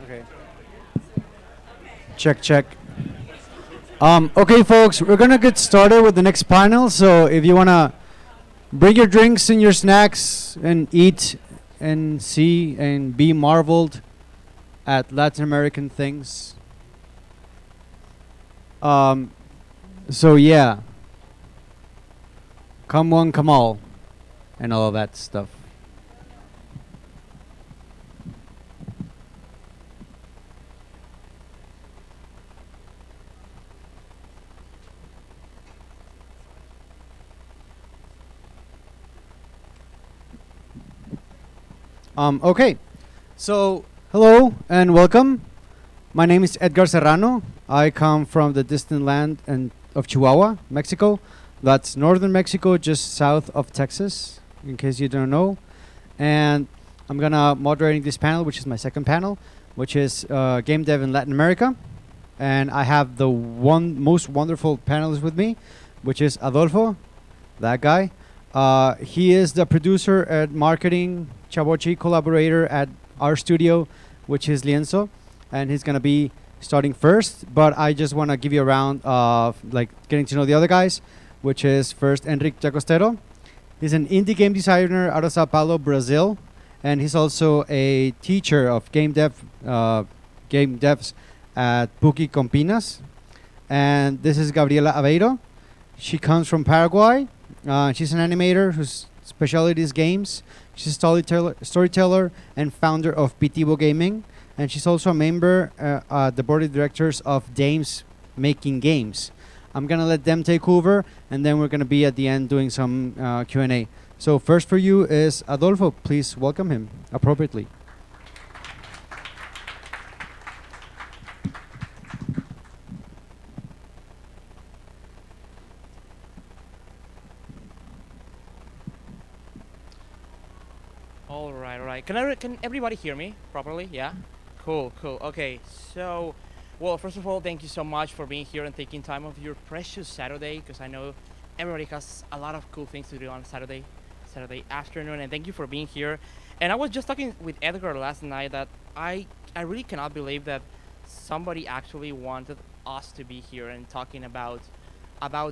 Okay. Check, check. Okay, folks, we're gonna get started with the next panel. So if you wanna bring your drinks and your snacks and eat and see and be marveled at Latin American things. Um, so yeah, come one, come all, and all of that stuff. Okay, so hello and welcome. My name is Edgar Serrano. I come from the distant land and of Chihuahua, Mexico. That's northern Mexico, just south of Texas, in case you don't know. And I'm gonna moderating this panel, which is my second panel, which is game dev in Latin America. And I have the one most wonderful panelist with me, which is Adolfo, that guy. He is the producer and marketing Chabochi collaborator at our studio, which is Lienzo, and he's gonna be starting first. But I just want to give you a round of like getting to know the other guys, which is first Enric Llagostera. He's an indie game designer out of Sao Paulo, Brazil, and he's also a teacher of game devs at Puki Campinas. And this is Gabriela Aveiro. She comes from Paraguay. She's an animator whose specialty is games. She's a storyteller and founder of Pitibo Gaming. And she's also a member at the board of directors of Dames Making Games. I'm going to let them take over, and then we're going to be at the end doing some Q&A. So first for you is Adolfo. Please welcome him appropriately. All right, all right. Can everybody hear me properly? Yeah. Cool, cool. Okay. So, well, first of all, thank you so much for being here and taking time of your precious Saturday, because I know everybody has a lot of cool things to do on Saturday afternoon. And thank you for being here. And I was just talking with Edgar last night that I really cannot believe that somebody actually wanted us to be here and talking about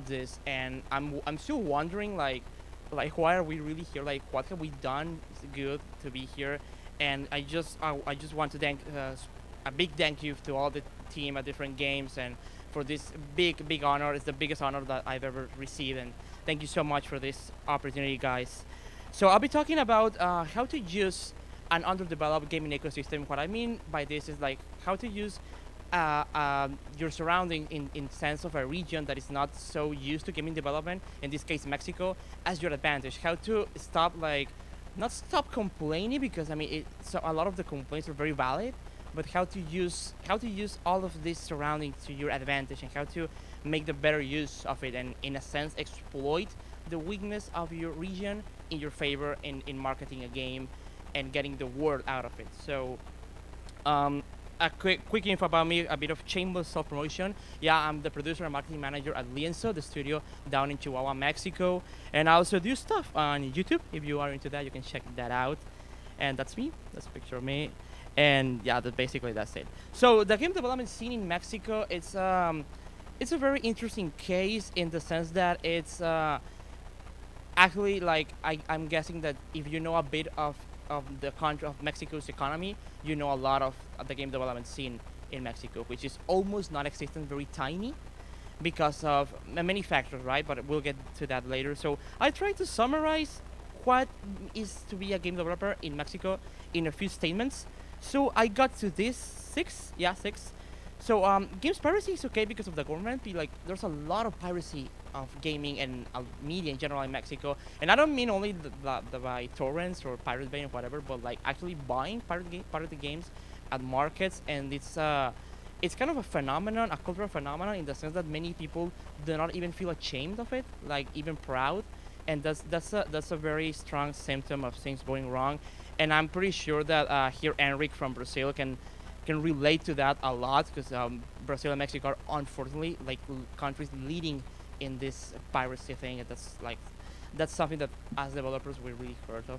this. And I'm still wondering like why are we really here, like what have we done good to be here. And I just want to thank a big thank you to all the team at different games, and for this big honor. It's the biggest honor that I've ever received, and thank you so much for this opportunity, guys. So I'll be talking about how to use an underdeveloped gaming ecosystem. What I mean by this is like how to use your surrounding in sense of a region that is not so used to gaming development, in this case Mexico, as your advantage. How to stop not stop complaining, because I mean so a lot of the complaints are very valid, but how to use all of this surrounding to your advantage, and how to make the better use of it, and in a sense exploit the weakness of your region in your favor in marketing a game and getting the word out of it. So um, a quick info about me, a bit of shameless self-promotion. Yeah, I'm the producer and marketing manager at Lienzo, the studio down in Chihuahua, Mexico. And I also do stuff on YouTube. If you are into that, you can check that out. And that's me. That's a picture of me. And yeah, that's it. So the game development scene in Mexico, it's a very interesting case in the sense that it's actually like I'm guessing that if you know a bit of the country of Mexico's economy, you know a lot of the game development scene in Mexico, which is almost non-existent, very tiny, because of many factors, right? But we'll get to that later. So I try to summarize what is to be a game developer in Mexico in a few statements. So I got to this six. So games piracy is okay because of the government. Like there's a lot of piracy of gaming and media in general in Mexico, and I don't mean only the by torrents or Pirate Bay or whatever, but like actually buying pirated games at markets, and it's kind of a phenomenon, a cultural phenomenon, in the sense that many people do not even feel ashamed of it, like even proud, and that's a very strong symptom of things going wrong. And I'm pretty sure that here Enric from Brazil can relate to that a lot, because Brazil and Mexico are unfortunately like countries leading in this piracy thing, and that's something that as developers we really heard of.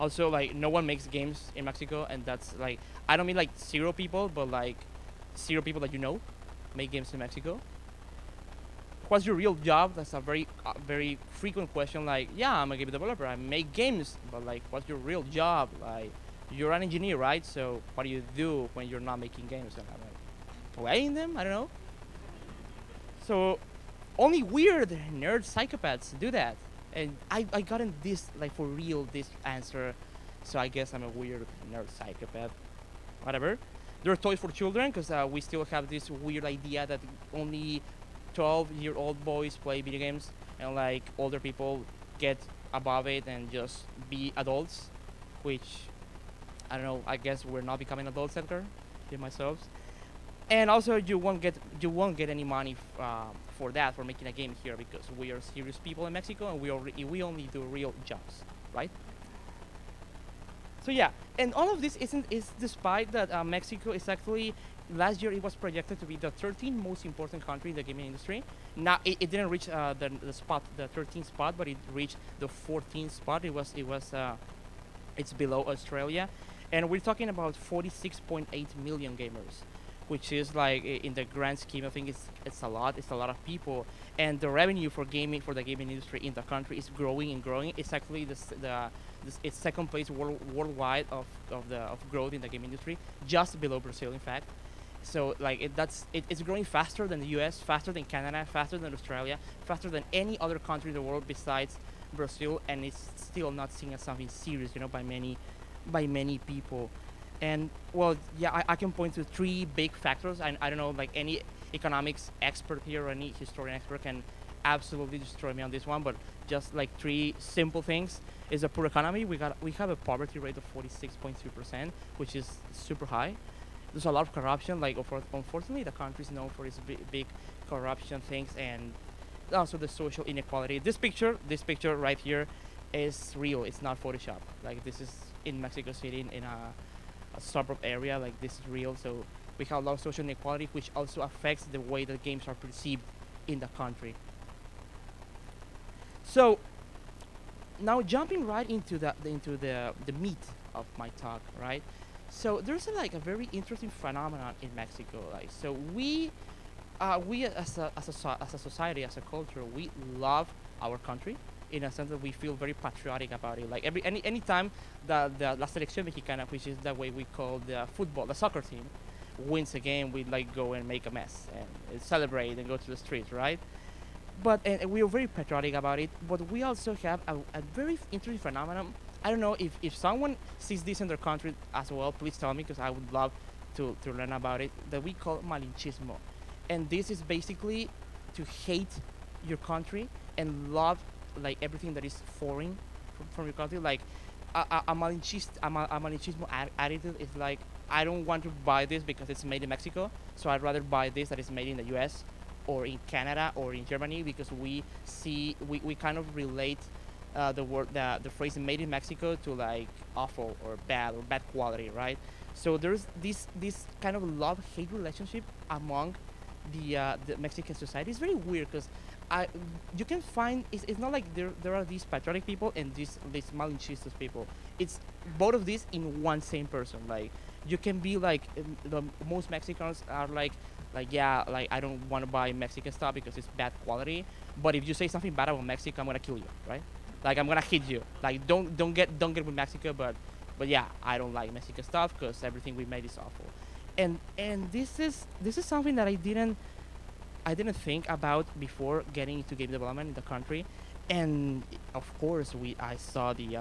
Also, like no one makes games in Mexico, and that's like I don't mean like zero people, but like zero people that you know make games in Mexico. What's your real job? That's a very frequent question. Like, yeah, I'm a game developer. I make games, but like, what's your real job? Like, you're an engineer, right? So what do you do when you're not making games? And I'm like, playing them? I don't know. So only weird nerd psychopaths do that. And I gotten this like for real this answer. So I guess I'm a weird nerd psychopath. Whatever. There are toys for children because we still have this weird idea that only 12-year-old boys play video games and like older people get above it and just be adults, which I don't know. I guess we're not becoming adults, Edgar, in myself. And also, you won't get any money for that for making a game here because we are serious people in Mexico and we only do real jobs, right? So yeah, and all of this is despite that Mexico is actually last year it was projected to be the 13th most important country in the gaming industry. Now it didn't reach the 13th spot, but it reached the 14th spot. It's below Australia, and we're talking about 46.8 million gamers, which is like in the grand scheme of things, it's a lot. It's a lot of people, and the revenue for the gaming industry in the country is growing and growing. It's actually it's second place worldwide of growth in the game industry, just below Brazil, in fact. So like it's growing faster than the U.S., faster than Canada, faster than Australia, faster than any other country in the world besides Brazil, and it's still not seen as something serious, by many people. And well, yeah, I can point to three big factors. I don't know, like any economics expert here or any historian expert can absolutely destroy me on this one, but just like three simple things is a poor economy. We have a poverty rate of 46.2%, which is super high. There's a lot of corruption. Like, unfortunately, the country is known for its big corruption things, and also the social inequality. This picture right here, is real. It's not Photoshop. Like, this is in Mexico City in a suburb area. Like, this is real. So we have a lot of social inequality, which also affects the way that games are perceived in the country. So now jumping right into the meat of my talk, right? So there's a very interesting phenomenon in Mexico. Like, so we as a society, as a culture, we love our country in a sense that we feel very patriotic about it. Like any time the La Selección Mexicana, which is the way we call the football, the soccer team, wins a game, we like go and make a mess and celebrate and go to the streets, right? But and we are very patriotic about it. But we also have a very interesting phenomenon. I don't know if someone sees this in their country as well. Please tell me because I would love to learn about it. That we call malinchismo, and this is basically to hate your country and love like everything that is foreign from your country. Like a malinchismo attitude is like I don't want to buy this because it's made in Mexico, so I'd rather buy this that is made in the U.S. or in Canada or in Germany because we kind of relate the phrase made in Mexico to like awful or bad quality, right? So there's this kind of love hate relationship among the Mexican society. It's very weird because I you can find it's not like there are these patriotic people and these malinchistas people. It's both of these in one same person. Like you can be like the most Mexicans are like yeah, like I don't want to buy Mexican stuff because it's bad quality. But if you say something bad about Mexico, I'm gonna kill you, right? Like I'm gonna hit you. Like don't get with Mexico, but yeah, I don't like Mexican stuff because everything we made is awful. And this is something that I didn't think about before getting into game development in the country, and of course I saw the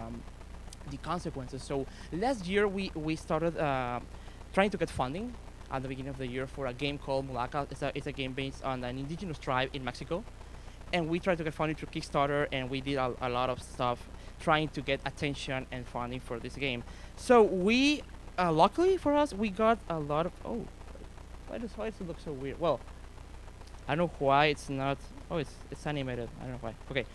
consequences. So last year we started trying to get funding at the beginning of the year for a game called Mulaca. It's a game based on an indigenous tribe in Mexico, and we tried to get funding through Kickstarter, and we did a lot of stuff trying to get attention and funding for this game. So we, luckily for us, we got a lot of. Oh, why does it look so weird? Well, I don't know why it's not. Oh, it's animated. I don't know why. Okay,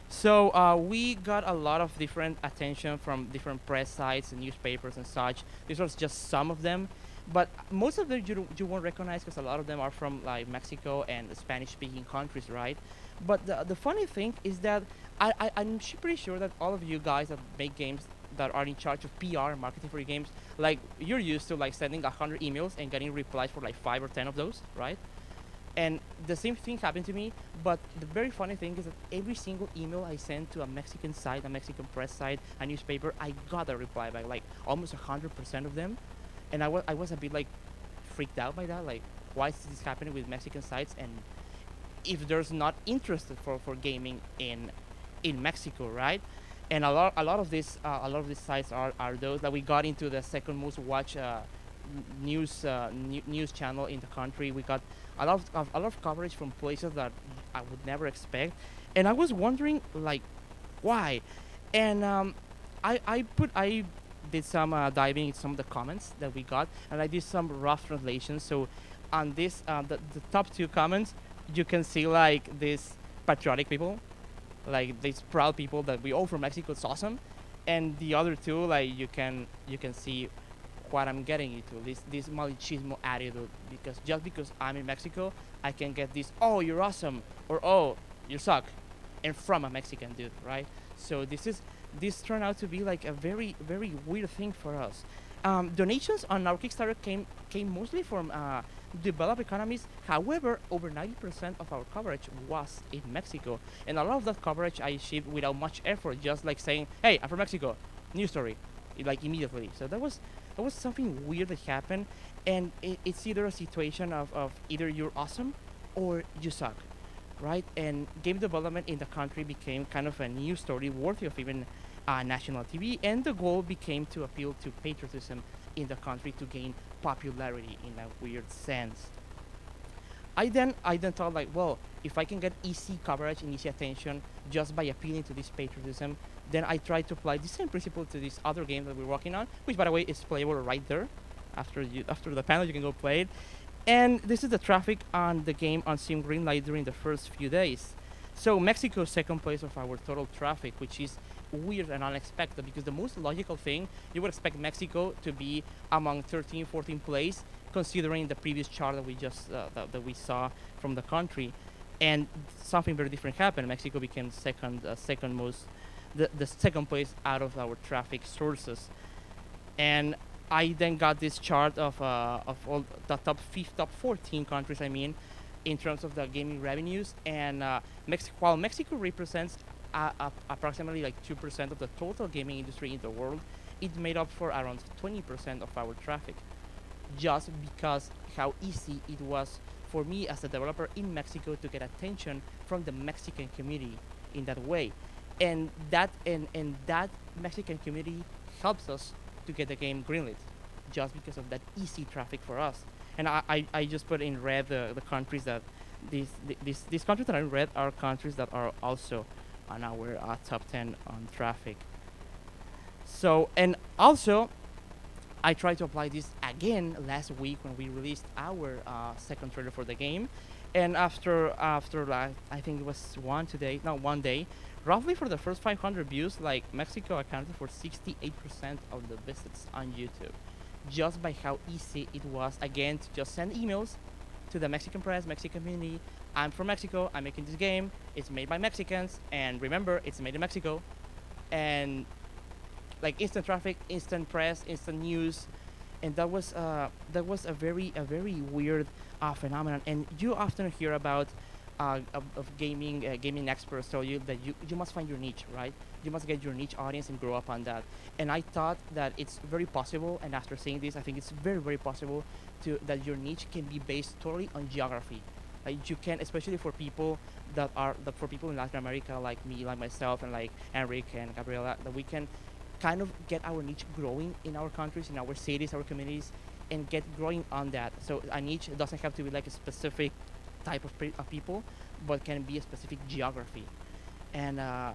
so we got a lot of different attention from different press sites and newspapers and such. This was just some of them, but most of them you won't recognize because a lot of them are from like Mexico and Spanish-speaking countries, right? But the funny thing is that I'm pretty sure that all of you guys that make games that are in charge of PR marketing for your games, like you're used to like sending 100 emails and getting replies for like 5 or 10 of those, right? And the same thing happened to me, but the very funny thing is that every single email I sent to a Mexican site, a Mexican press site, a newspaper, I got a reply back, like almost 100% of them. And I was a bit like freaked out by that, like why is this happening with Mexican sites, and if there's not interest for gaming in Mexico, right? And a lot of these sites are those that we got into the second most watched news channel in the country. We got a lot of coverage from places that I would never expect, and I was wondering like why, and I did some diving in some of the comments that we got, and I did some rough translations. So on this the top two comments, you can see like these patriotic people, like these proud people that we all from Mexico, it's awesome, and the other two, like you can see what I'm getting into, this malichismo attitude, because just because I'm in Mexico, I can get this, oh you're awesome, or oh you suck, and from a Mexican dude, right? So this turned out to be like a very very weird thing for us. Donations on our Kickstarter came mostly from developed economies. However, over 90% of our coverage was in Mexico, and a lot of that coverage I achieved without much effort, just like saying, "Hey, I'm from Mexico, news story," like immediately. So that was something weird that happened, and it's either a situation of either you're awesome or you suck, right? And game development in the country became kind of a news story worthy of even national TV, and the goal became to appeal to patriotism in the country to gain popularity in a weird sense. I then thought like, well, if I can get easy coverage and easy attention just by appealing to this patriotism, then I tried to apply the same principle to this other game that we're working on, which by the way is playable right there. After the panel, you can go play it. And this is the traffic on the game on Sim Greenlight during the first few days. So Mexico is second place of our total traffic, which is weird and unexpected, because the most logical thing, you would expect Mexico to be among 13, 14 place, considering the previous chart that we just that we saw from the country, and something very different happened. Mexico became second most, the second place out of our traffic sources, and I then got this chart of all the top 14 countries. I mean, in terms of the gaming revenues, and while Mexico represents approximately like 2% of the total gaming industry in the world, it made up for around 20% of our traffic, just because how easy it was for me as a developer in Mexico to get attention from the Mexican community in that way, and that Mexican community helps us to get the game greenlit, just because of that easy traffic for us. And I just put in red the countries that these countries that are in red are countries that are also on our top 10 on traffic. So, and also I tried to apply this again last week when we released our second trailer for the game, and after like I think it was one day, roughly for the first 500 views, like Mexico accounted for 68% of the visits on YouTube, just by how easy it was again to just send emails to the Mexican press, Mexican community. I'm from Mexico. I'm making this game. It's made by Mexicans, and remember, it's made in Mexico, and like instant traffic, instant press, instant news, and that was a very weird phenomenon. And you often hear about of gaming experts tell you that you must find your niche, right? You must get your niche audience and grow up on that. And I thought that it's very possible, and after saying this, I think it's very very possible to that your niche can be based totally on geography. Like you can, especially for people for people in Latin America, like me, like myself, and like Enric and Gabriela, that we can kind of get our niche growing in our countries, in our cities, our communities, and get growing on that. So a niche doesn't have to be like a specific type of people, but can be a specific geography. And I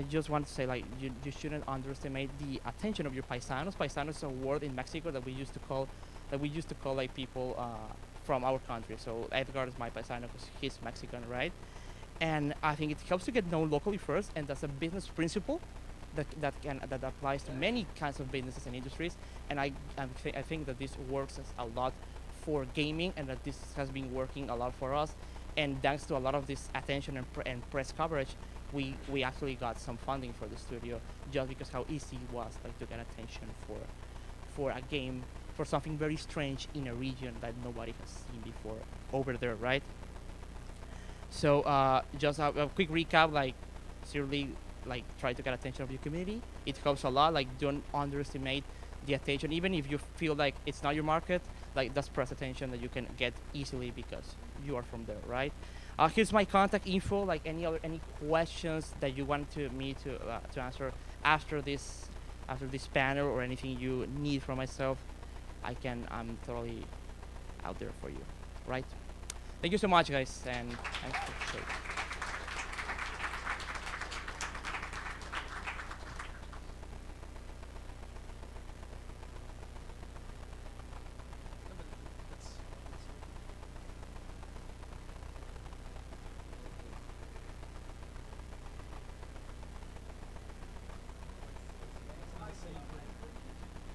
just want to say, like, you shouldn't underestimate the attention of your paisanos. Paisanos is a word in Mexico that we used to call like people from our country. So Edgar is my paisano because he's Mexican, right? And I think it helps to get known locally first, and that's a business principle that applies to many kinds of businesses and industries. And I think that this works as a lot for gaming, and that this has been working a lot for us. And thanks to a lot of this attention and press coverage, we actually got some funding for the studio just because how easy it was like to get attention for a game, for something very strange in a region that nobody has seen before over there, right? So just a quick recap, like seriously, like try to get attention of your community. It helps a lot. Like don't underestimate the attention, even if you feel like it's not your market. Like just press attention that you can get easily because you are from there, right? Here's my contact info. Like any questions that you want to answer after this panel or anything you need from myself, I'm totally out there for you, right? Thank you so much, guys, and thanks for the show.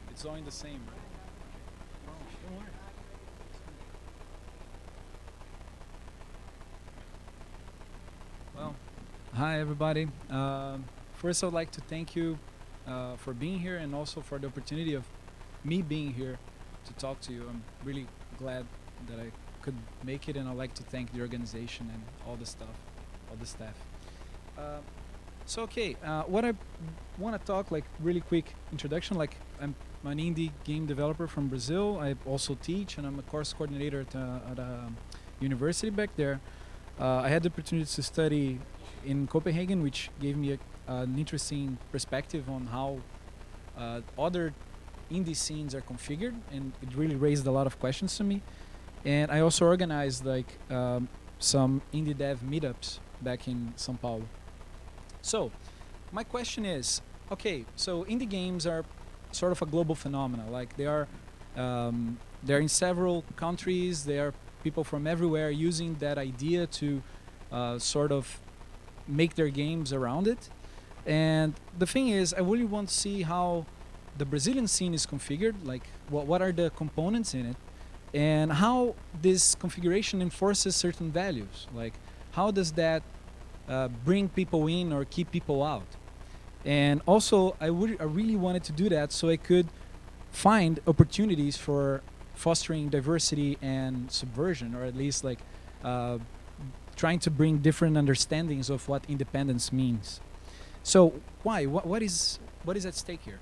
It's all in the same, right? Don't worry. Well, hi everybody. First, I'd like to thank you for being here and also for the opportunity of me being here to talk to you. I'm really glad that I could make it, and I'd like to thank the organization and all the staff. Uh, what I want to talk, like really quick introduction, like I'm an indie game developer from Brazil. I also teach, and I'm a course coordinator at a university back there. I had the opportunity to study in Copenhagen, which gave me an interesting perspective on how other indie scenes are configured, and it really raised a lot of questions to me. And I also organized like some indie dev meetups back in São Paulo. So, my question is, okay, so indie games are sort of a global phenomena. Like they're in several countries. There are people from everywhere using that idea to sort of make their games around it. And the thing is, I really want to see how the Brazilian scene is configured. Like, what are the components in it, and how this configuration enforces certain values. Like, how does that bring people in or keep people out? And also, I really wanted to do that so I could find opportunities for fostering diversity and subversion, or at least like trying to bring different understandings of what independence means. So why? What is at stake here?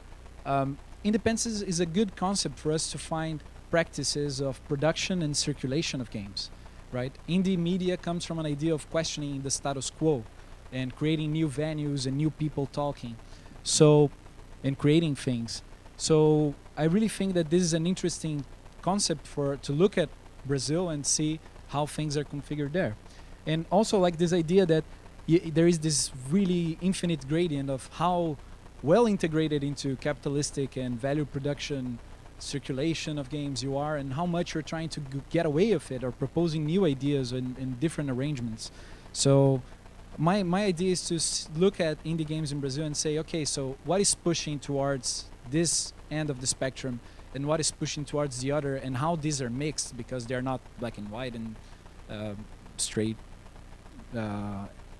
Independence is a good concept for us to find practices of production and circulation of games, right? Indie media comes from an idea of questioning the status quo and creating new venues and new people talking, and creating things. So I really think that this is an interesting concept to look at Brazil and see how things are configured there. And also like this idea that there is this really infinite gradient of how well integrated into capitalistic and value production circulation of games you are, and how much you're trying to get away with it or proposing new ideas and different arrangements. So my idea is to look at indie games in Brazil and say, okay, so what is pushing towards this end of the spectrum and what is pushing towards the other, and how these are mixed because they're not black and white and straight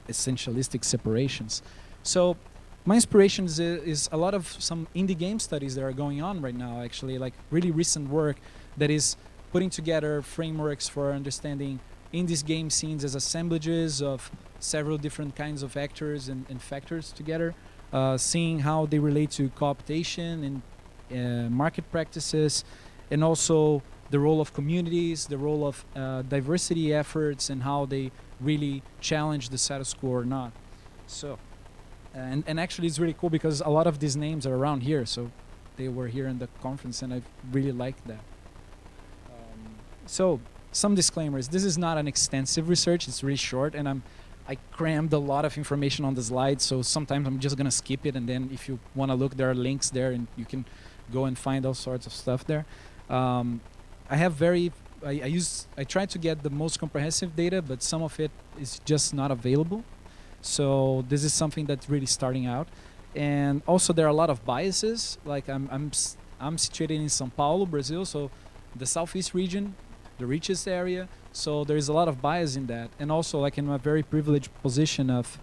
essentialistic separations. So my inspiration is a lot of some indie game studies that are going on right now, actually, like really recent work that is putting together frameworks for understanding indie game scenes as assemblages of several different kinds of actors and factors together, seeing how they relate to cooptation and market practices, and also the role of communities, the role of diversity efforts, and how they really challenge the status quo or not. So, and actually it's really cool because a lot of these names are around here, so they were here in the conference, and I really liked that. So, some disclaimers. This is not an extensive research, it's really short, and I crammed a lot of information on the slides, so sometimes I'm just gonna skip it, and then if you wanna look, there are links there, and you can go and find all sorts of stuff there. I try to get the most comprehensive data, but some of it is just not available. So this is something that's really starting out. And also there are a lot of biases. Like I'm situated in São Paulo, Brazil, so the southeast region, the richest area. So there is a lot of bias in that. And also like in a very privileged position of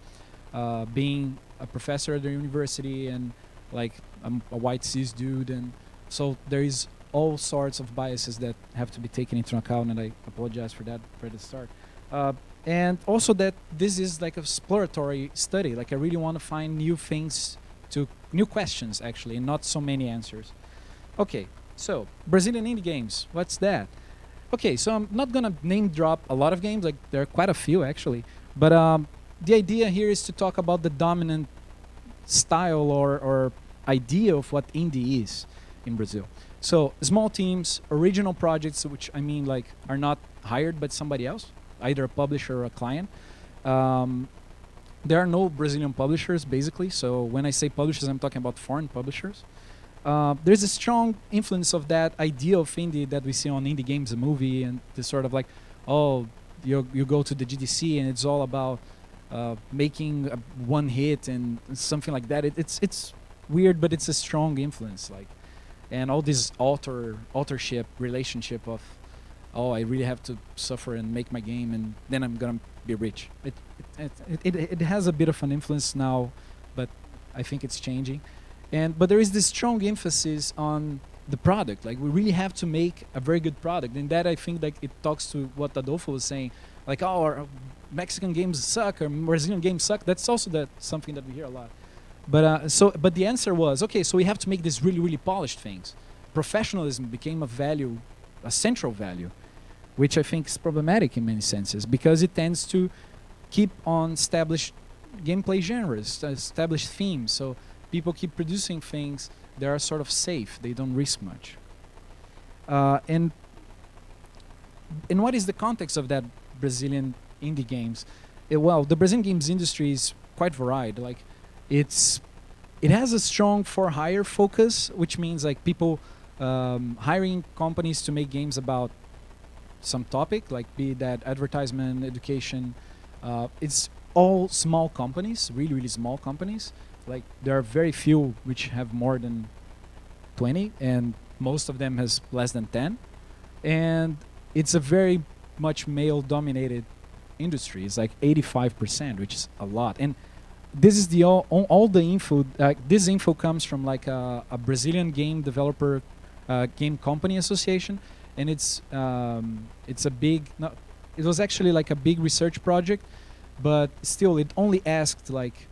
being a professor at the university, and like I'm a white cis dude, and so there is all sorts of biases that have to be taken into account, and I apologize for that for the start. And also that this is like a exploratory study. Like I really want to find new things, to new questions actually, and not so many answers. Okay, so Brazilian indie games, what's that? Okay, so I'm not gonna name drop a lot of games, like there are quite a few actually, but the idea here is to talk about the dominant style or idea of what indie is in Brazil. So small teams, original projects, which I mean like are not hired by somebody else, either a publisher or a client. There are no Brazilian publishers basically. So when I say publishers, I'm talking about foreign publishers. There's a strong influence of that idea of indie that we see on Indie Games, a movie, and this sort of like, oh, you go to the GDC and it's all about making one hit and something like that. It's weird, but it's a strong influence. Like, and all this authorship relationship of, oh, I really have to suffer and make my game, and then I'm gonna be rich. It has a bit of an influence now, but I think it's changing. But there is this strong emphasis on the product. Like we really have to make a very good product, and that I think like it talks to what Adolfo was saying. Like, oh, our Mexican games suck or Brazilian games suck. That's also something that we hear a lot. But the answer was, okay, so we have to make these really, really polished things. Professionalism became a central value, which I think is problematic in many senses because it tends to keep on established gameplay genres, established themes. So people keep producing things that are sort of safe. They don't risk much. And what is the context of that Brazilian indie games? Well, the Brazilian games industry is quite varied. Like, it has a strong for-hire focus, which means like people hiring companies to make games about some topic, like be that advertisement, education. It's all small companies, really, really small companies. Like there are very few which have more than 20, and most of them has less than 10. And it's a very much male-dominated industry. It's like 85%, which is a lot. And this is the all the info. This info comes from like a Brazilian game developer, game company association, and it's a big. No, it was actually like a big research project, but still, it only asked like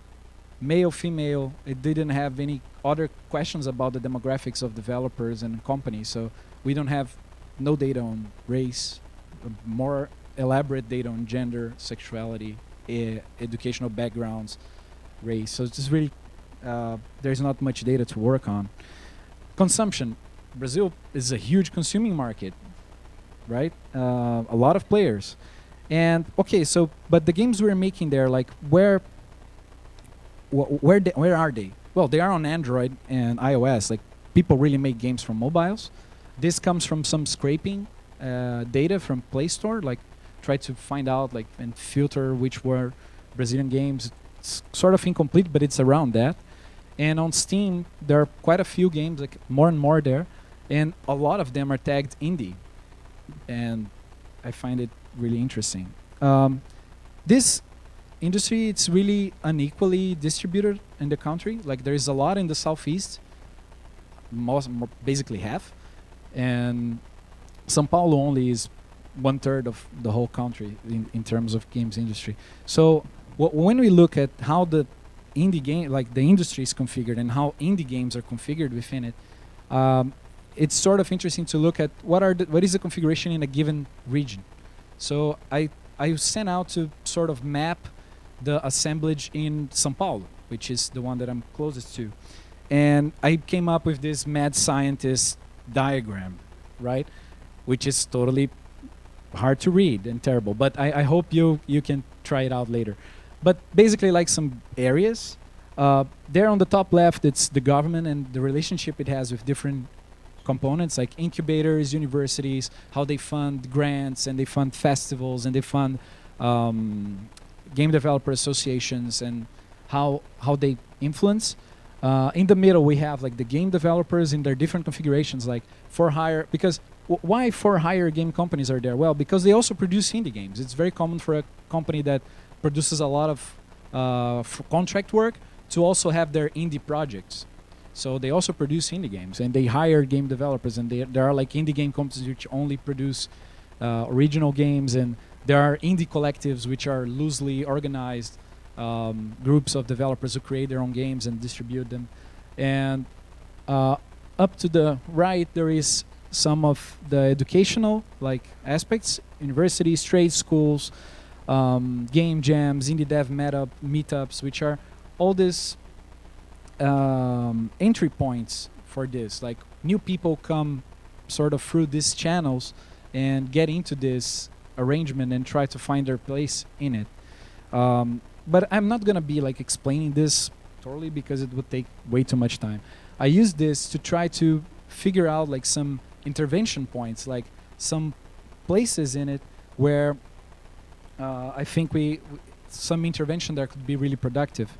male, female. It didn't have any other questions about the demographics of developers and companies. So we don't have no data on race, more elaborate data on gender, sexuality, educational backgrounds, race. So it's just really there's not much data to work on. Consumption. Brazil is a huge consuming market, right? A lot of players. And okay, so but the games we're making there, like where are they? Well, they are on Android and iOS. Like people really make games from mobiles. This comes from some scraping data from Play Store. Like try to find out like and filter which were Brazilian games. It's sort of incomplete, but it's around that. And on Steam, there are quite a few games, like more and more there, and a lot of them are tagged indie. And I find it really interesting. This industry, it's really unequally distributed in the country. Like there is a lot in the southeast, basically half, and São Paulo only is 1/3 of the whole country in terms of games industry. So when we look at how the indie game, like the industry is configured and how indie games are configured within it, it's sort of interesting to look at what is the configuration in a given region. So I sent out to sort of map the assemblage in São Paulo, which is the one that I'm closest to. And I came up with this mad scientist diagram, right? Which is totally hard to read and terrible, but I hope you can try it out later. But basically like some areas. There on the top left, it's the government and the relationship it has with different components like incubators, universities, how they fund grants and they fund festivals and they fund game developer associations and how they influence. In the middle, we have like the game developers in their different configurations, like for hire. Because why for hire game companies are there? Well, because they also produce indie games. It's very common for a company that produces a lot of for contract work to also have their indie projects. So they also produce indie games, and they hire game developers, and there are like indie game companies which only produce original games, and there are indie collectives which are loosely organized groups of developers who create their own games and distribute them. And up to the right, there is some of the educational like aspects: universities, trade schools, game jams, indie dev meetups, which are all these entry points for this. Like new people come sort of through these channels and get into this arrangement and try to find their place in it. But I'm not gonna be like explaining this thoroughly because it would take way too much time. I use this to try to figure out like some intervention points, like some places in it where I think some intervention there could be really productive.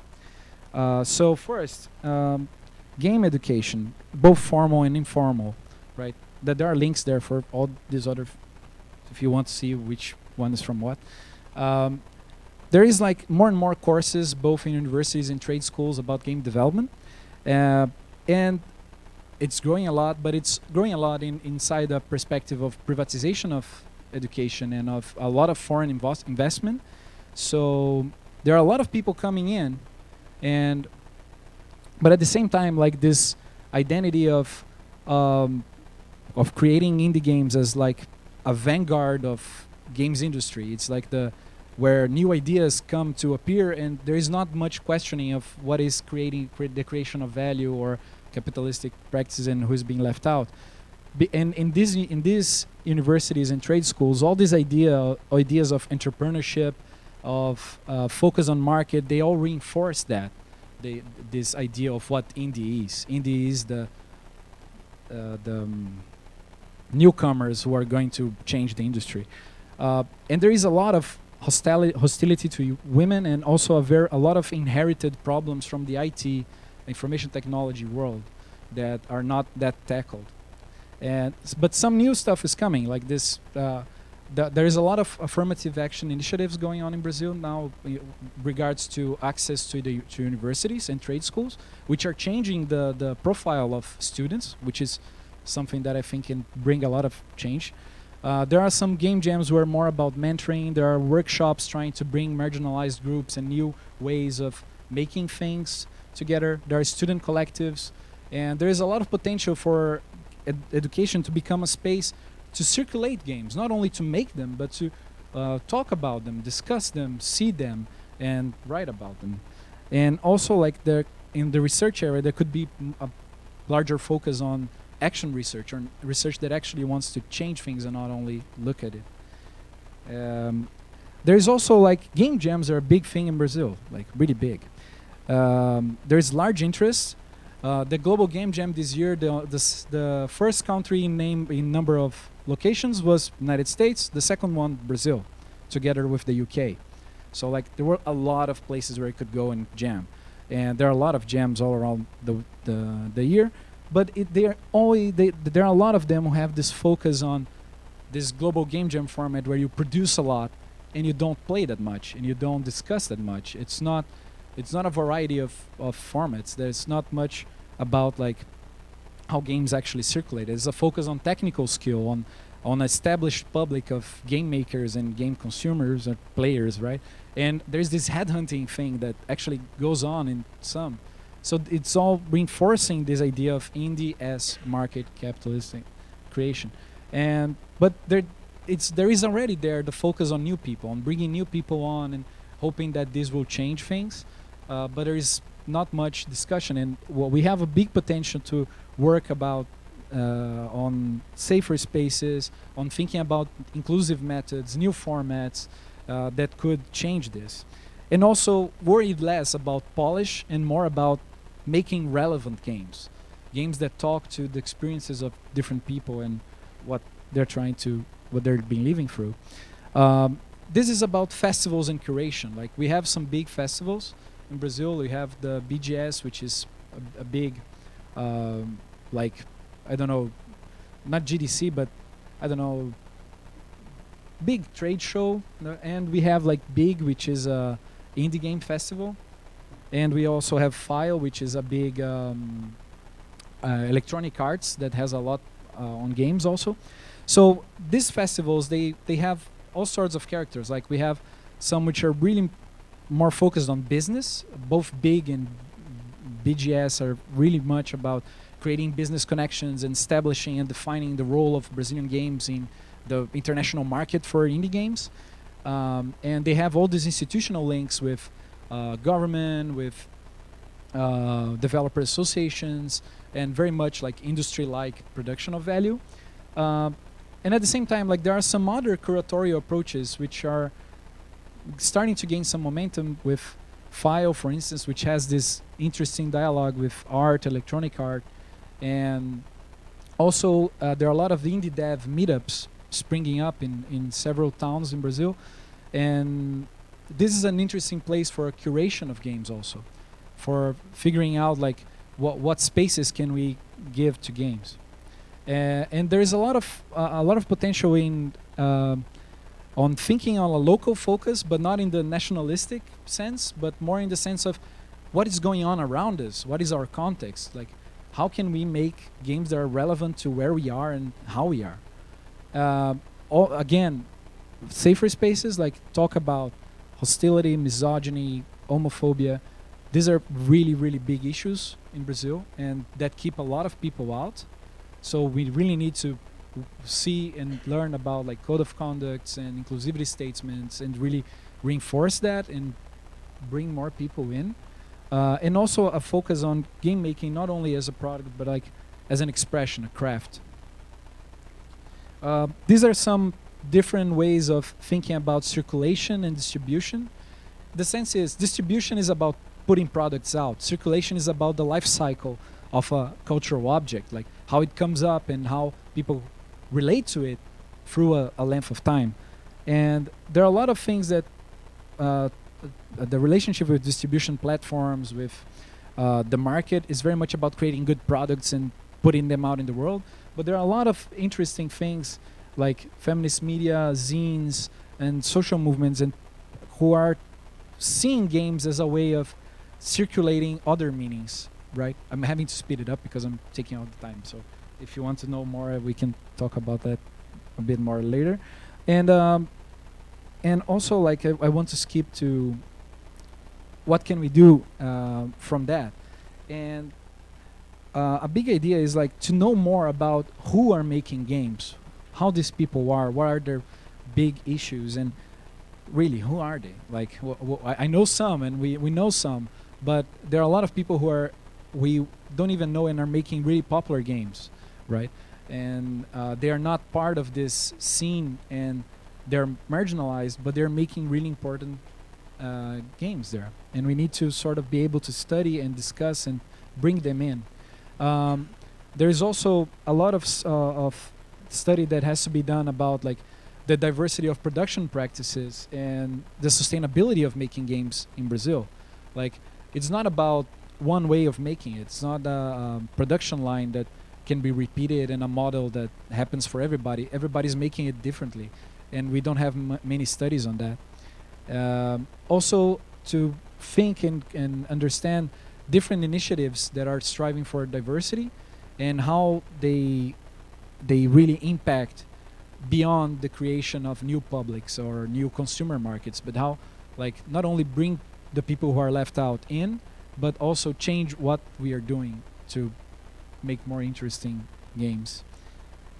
So first, game education, both formal and informal, right? That there are links there for all these other, if you want to see which one is from what. There is like more and more courses, both in universities and trade schools, about game development, and it's growing a lot. But it's growing a lot inside the perspective of privatization of education and of a lot of foreign investment. So there are a lot of people coming in, but at the same time, like this identity of creating indie games as like a vanguard of games industry. It's like where new ideas come to appear, and there is not much questioning of what is the creation of value or capitalistic practices and who's being left out. And in these universities and trade schools, all these ideas of entrepreneurship, of focus on market, they all reinforce that. This idea of what indie is. Indie is the newcomers who are going to change the industry. And there is a lot of hostility to women, and also a lot of inherited problems from the IT, information technology world, that are not that tackled. But some new stuff is coming, like this. There is a lot of affirmative action initiatives going on in Brazil now, regards to access to universities and trade schools, which are changing the profile of students, which is something that I think can bring a lot of change. There are some game jams who are more about mentoring. There are workshops trying to bring marginalized groups and new ways of making things together. There are student collectives, and there is a lot of potential for education to become a space to circulate games, not only to make them, but to talk about them, discuss them, see them, and write about them. And also, like in the research area, there could be a larger focus on action research, or research that actually wants to change things and not only look at it. There's also like game jams are a big thing in Brazil, like really big. There's large interest. The Global Game Jam this year, the first country in number of locations was United States. The second one, Brazil, together with the UK. So like there were a lot of places where you could go and jam, and there are a lot of jams all around the year. But there are a lot of them who have this focus on this global game jam format where you produce a lot and you don't play that much and you don't discuss that much. It's not a variety of formats. There's not much about like how games actually circulate. There's a focus on technical skill, on established public of game makers and game consumers and players, right? And there's this headhunting thing that actually goes on in some. So it's all reinforcing this idea of indie as market capitalistic creation. But there is already the focus on new people, on bringing new people on and hoping that this will change things. But there is not much discussion, and we have a big potential to work about on safer spaces, on thinking about inclusive methods, new formats that could change this. And also worry less about polish and more about making relevant games that talk to the experiences of different people and what they've been living through. This is about festivals and curation. Like we have some big festivals in Brazil. We have the BGS, which is a big, like, I don't know, not GDC, but I don't know, big trade show. And we have like BIG, which is indie game festival. And we also have File, which is a big electronic arts that has a lot on games also. So these festivals, they have all sorts of characters. Like we have some which are really more focused on business. Both Big and BGS are really much about creating business connections and establishing and defining the role of Brazilian games in the international market for indie games. And they have all these institutional links with government, with developer associations, and very much like industry-like production of value. And at the same time, like there are some other curatorial approaches which are starting to gain some momentum with File, for instance, which has this interesting dialogue with art, electronic art, and also there are a lot of indie dev meetups springing up in several towns in Brazil, and this is an interesting place for a curation of games also, for figuring out like what spaces can we give to games, and there is a lot of potential in on thinking on a local focus, but not in the nationalistic sense, but more in the sense of what is going on around us, what is our context, like how can we make games that are relevant to where we are and how we are. Again, safer spaces, like talk about hostility, misogyny, homophobia. These are really, really big issues in Brazil and that keep a lot of people out. So we really need to see and learn about like code of conducts and inclusivity statements and really reinforce that and bring more people in. And also a focus on game making, not only as a product, but like as an expression, a craft. These are some different ways of thinking about circulation and distribution. The sense is distribution is about putting products out. Circulation is about the life cycle of a cultural object, like how it comes up and how people relate to it through a length of time. And there are a lot of things that the relationship with distribution platforms, with the market, is very much about creating good products and putting them out in the world. But there are a lot of interesting things like feminist media, zines, and social movements, and who are seeing games as a way of circulating other meanings, right? I'm having to speed it up because I'm taking all the time. So if you want to know more, we can talk about that a bit more later. And also, like, I want to skip to what can we do from that. And a big idea is like to know more about who are making games, how these people are, what are their big issues, and really, who are they? Like, I know some, and we know some, but there are a lot of people who are we don't even know and are making really popular games, right? And they are not part of this scene, and they're marginalized, but they're making really important games there. And we need to sort of be able to study and discuss and bring them in. There's also a lot of study that has to be done about like the diversity of production practices and the sustainability of making games in Brazil. Like, it's not about one way of making it. It's not a production line that can be repeated and a model that happens for everybody. Everybody's making it differently, and we don't have many studies on that. Also, to think and understand different initiatives that are striving for diversity and how they really impact beyond the creation of new publics or new consumer markets, but how like not only bring the people who are left out in, but also change what we are doing to make more interesting games.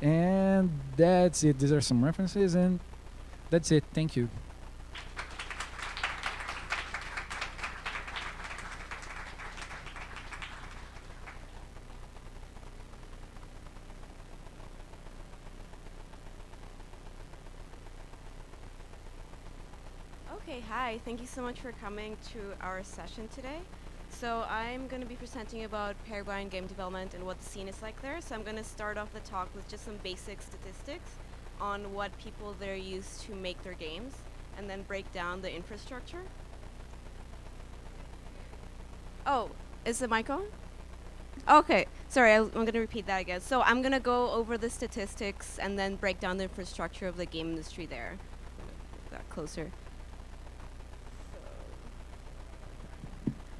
And that's it. These are some references, and that's it. Thank you. Okay, hi. Thank you so much for coming to our session today. So I'm going to be presenting about Paraguayan game development and what the scene is like there. So I'm going to start off the talk with just some basic statistics on what people there use to make their games, and then break down the infrastructure. Oh, is the mic on? Okay, sorry, I'm going to repeat that again. So I'm going to go over the statistics and then break down the infrastructure of the game industry there. That closer.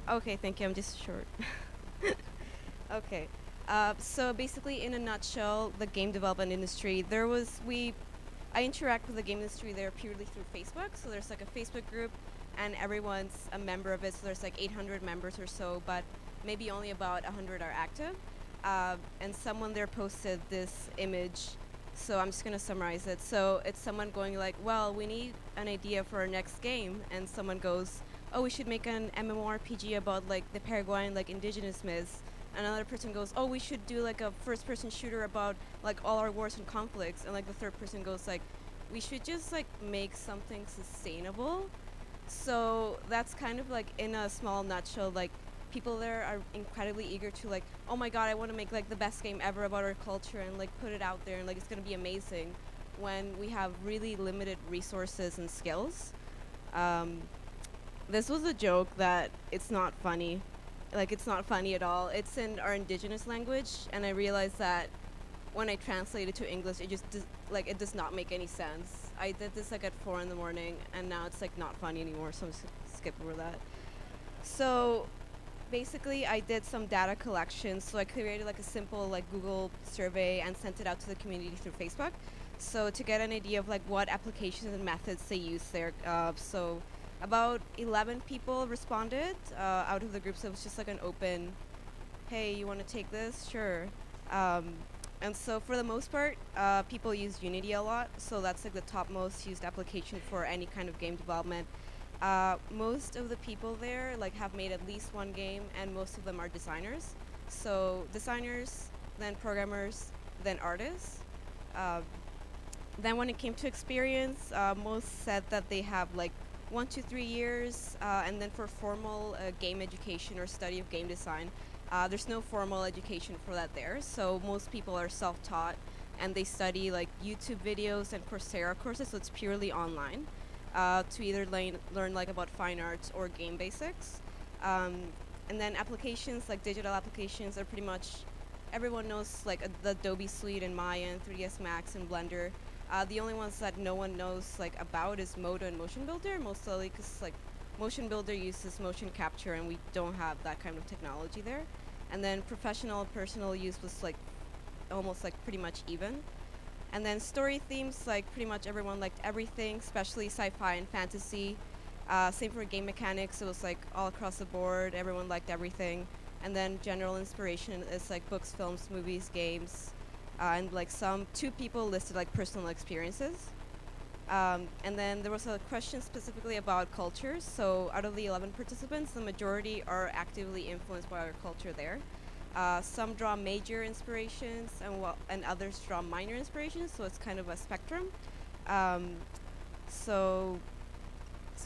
Okay, thank you. I'm just short. Okay. So basically, in a nutshell, the game development industry, I interact with the game industry there purely through Facebook. So there's like a Facebook group, and everyone's a member of it. So there's like 800 members or so, but maybe only about 100 are active. And someone there posted this image. So I'm just gonna summarize it. So it's someone going like, "Well, we need an idea for our next game," and someone goes, "Oh, we should make an MMORPG about like the Paraguayan like indigenous myths." Another person goes, "Oh, we should do like a first-person shooter about like all our wars and conflicts." And like the third person goes like, "We should just like make something sustainable." So that's kind of like in a small nutshell, like people there are incredibly eager to like, "Oh my god, I want to make like the best game ever about our culture and like put it out there and like it's going to be amazing," when we have really limited resources and skills. Um, this was a joke that it's not funny. Like, it's not funny at all. It's in our indigenous language, and I realized that when I translate it to English, it does not make any sense. I did this like at 4 in the morning, and now it's like not funny anymore, so I'm just gonna skip over that. So basically, I did some data collection. So I created like a simple like Google survey and sent it out to the community through Facebook. So to get an idea of like what applications and methods they use there. So about 11 people responded out of the group. So it was just like an open, "Hey, you want to take this? Sure." Um, and so for the most part, people use Unity a lot. So that's like the top most used application for any kind of game development. Most of the people there like have made at least one game, and most of them are designers. So designers, then programmers, then artists. Uh, then when it came to experience, most said that they have like 1 to 3 years, and then for formal game education or study of game design, there's no formal education for that there. So most people are self-taught, and they study like YouTube videos and Coursera courses. So it's purely online to either learn like about fine arts or game basics. Um, and then applications like digital applications are pretty much everyone knows like the Adobe Suite and Maya and 3ds Max and Blender. The only ones that no one knows like about is Modo and Motion Builder, mostly because like Motion Builder uses motion capture, and we don't have that kind of technology there. And then professional and personal use was like almost like pretty much even. And then story themes, like pretty much everyone liked everything, especially sci-fi and fantasy. Same for game mechanics, it was like all across the board, everyone liked everything. And then general inspiration is like books, films, movies, games, and like two people listed like personal experiences. And then there was a question specifically about cultures. So out of the 11 participants, the majority are actively influenced by our culture there. Some draw major inspirations, and others draw minor inspirations. So it's kind of a spectrum. Um, so,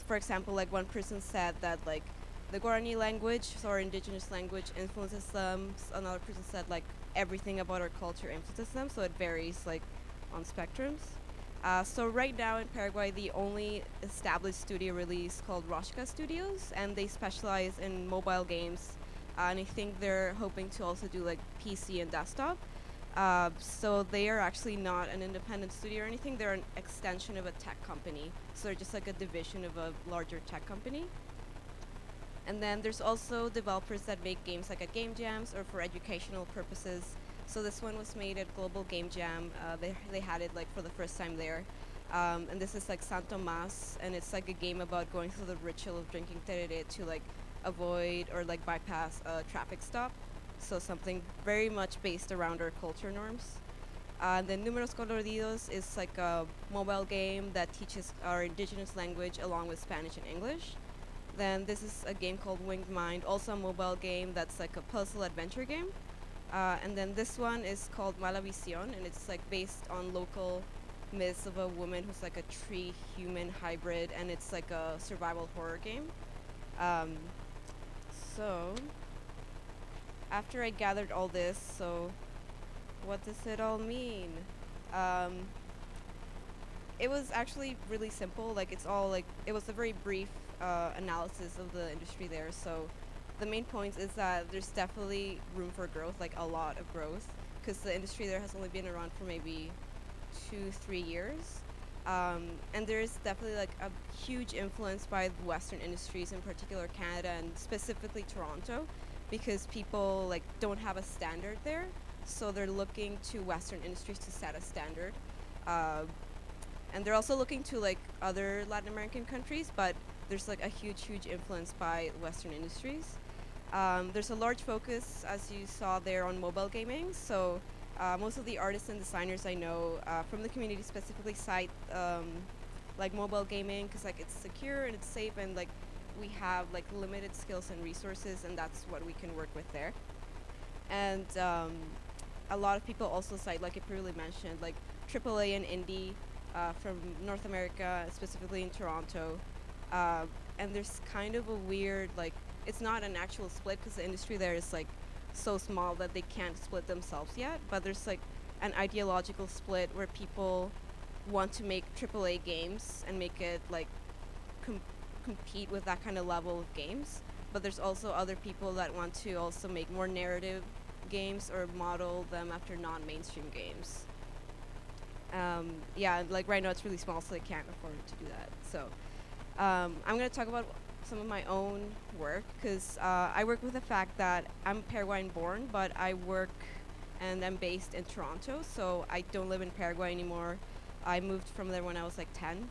for example, like one person said that like the Guarani language, so our indigenous language, influences them. Another person said like everything about our culture influences them. So it varies like on spectrums. So right now in Paraguay, the only established studio release called Roshka Studios, and they specialize in mobile games. And I think they're hoping to also do like PC and desktop. So they are actually not an independent studio or anything. They're an extension of a tech company. So they're just like a division of a larger tech company. And then there's also developers that make games like at game jams or for educational purposes. So this one was made at Global Game Jam. They had it like for the first time there. And this is like San Tomas, and it's like a game about going through the ritual of drinking tereré to like avoid or like bypass a traffic stop. So something very much based around our culture norms. Then Números Coloridos is like a mobile game that teaches our indigenous language along with Spanish and English. Then this is a game called Winged Mind, also a mobile game that's like a puzzle adventure game. And then this one is called Malavisión, and it's like based on local myths of a woman who's like a tree-human hybrid, and it's like a survival horror game. Um, so, after I gathered all this, so what does it all mean? Um, it was actually really simple. Like it's all like it was a very brief analysis of the industry there. So the main points is that there's definitely room for growth, like a lot of growth, because the industry there has only been around for maybe 2-3 years. And there's definitely like a huge influence by Western industries, in particular Canada and specifically Toronto, because people like don't have a standard there, so they're looking to Western industries to set a standard. Uh, and they're also looking to like other Latin American countries, but there's like a huge influence by Western industries. There's a large focus, as you saw there, on mobile gaming. So most of the artists and designers I know from the community specifically cite like mobile gaming because like it's secure and it's safe, and like we have like limited skills and resources, and that's what we can work with there. And a lot of people also cite, like I previously mentioned, like AAA and indie from North America, specifically in Toronto. And there's kind of a weird, like, it's not an actual split because the industry there is like so small that they can't split themselves yet. But there's like an ideological split where people want to make AAA games and make it like compete with that kind of level of games. But there's also other people that want to also make more narrative games or model them after non-mainstream games. Yeah, like right now it's really small, so they can't afford to do that. So I'm going to talk about some of my own work because I work with the fact that I'm Paraguayan born, but I work and I'm based in Toronto, so I don't live in Paraguay anymore. I moved from there when I was like 10,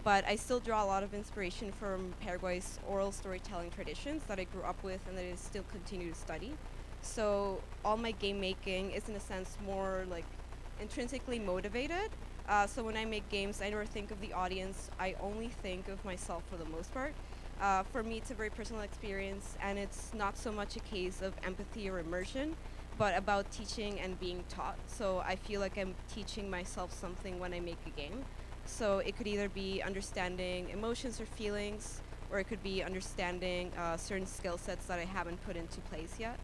but I still draw a lot of inspiration from Paraguay's oral storytelling traditions that I grew up with and that I still continue to study. So all my game making is in a sense more like intrinsically motivated. So when I make games, I never think of the audience. I only think of myself for the most part. For me, it's a very personal experience, and it's not so much a case of empathy or immersion, but about teaching and being taught. So I feel like I'm teaching myself something when I make a game. So it could either be understanding emotions or feelings, or it could be understanding certain skill sets that I haven't put into place yet.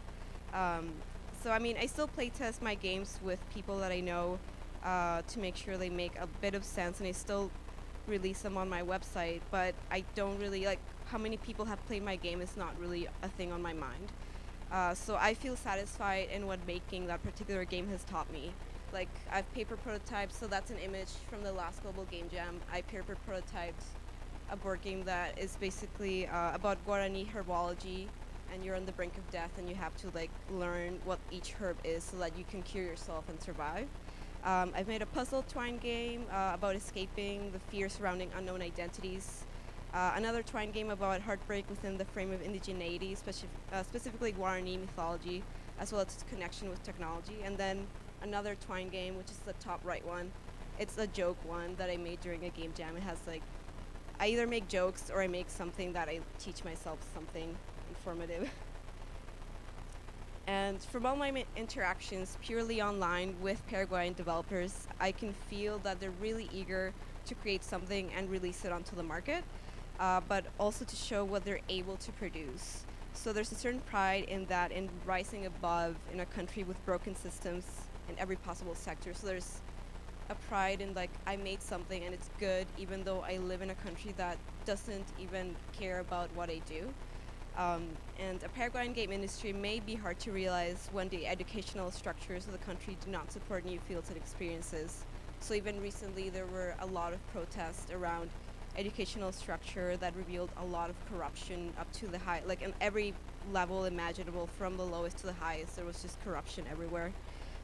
So I mean, I still playtest my games with people that I know to make sure they make a bit of sense, and I still release them on my website, but I don't really like how many people have played my game is not really a thing on my mind. So I feel satisfied in what making that particular game has taught me. Like I've paper prototypes, so that's an image from the last Global Game Jam. I paper prototyped a board game that is basically about Guarani herbology, and you're on the brink of death and you have to like learn what each herb is so that you can cure yourself and survive. I've made a puzzle twine game about escaping the fear surrounding unknown identities. Another twine game about heartbreak within the frame of indigeneity, specifically Guarani mythology, as well as its connection with technology. And then another twine game, which is the top right one. It's a joke one that I made during a game jam. It has like, I either make jokes or I make something that I teach myself something informative. And from all my interactions purely online with Paraguayan developers, I can feel that they're really eager to create something and release it onto the market, but also to show what they're able to produce. So there's a certain pride in that, in rising above in a country with broken systems in every possible sector. So there's a pride in like, I made something and it's good, even though I live in a country that doesn't even care about what I do. And a Paraguayan game industry may be hard to realize when the educational structures of the country do not support new fields and experiences. So even recently there were a lot of protests around educational structure that revealed a lot of corruption up to the high, like in every level imaginable, from the lowest to the highest. There was just corruption everywhere.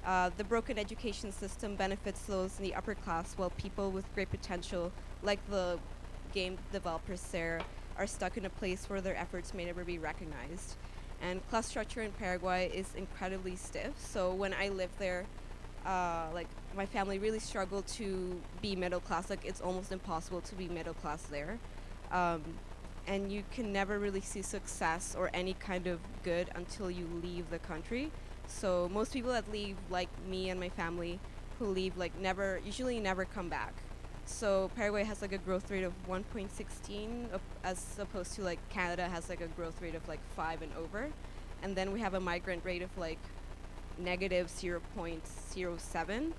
The broken education system benefits those in the upper class, while people with great potential, like the game developers there, are stuck in a place where their efforts may never be recognized. And class structure in Paraguay is incredibly stiff. So when I lived there, like my family really struggled to be middle class. Like it's almost impossible to be middle class there. And you can never really see success or any kind of good until you leave the country. So most people that leave, like me and my family, who leave like usually never come back. So Paraguay has like a growth rate of 1.16 as opposed to like Canada has like a growth rate of like 5 and over. And then we have a migrant rate of like negative 0.07.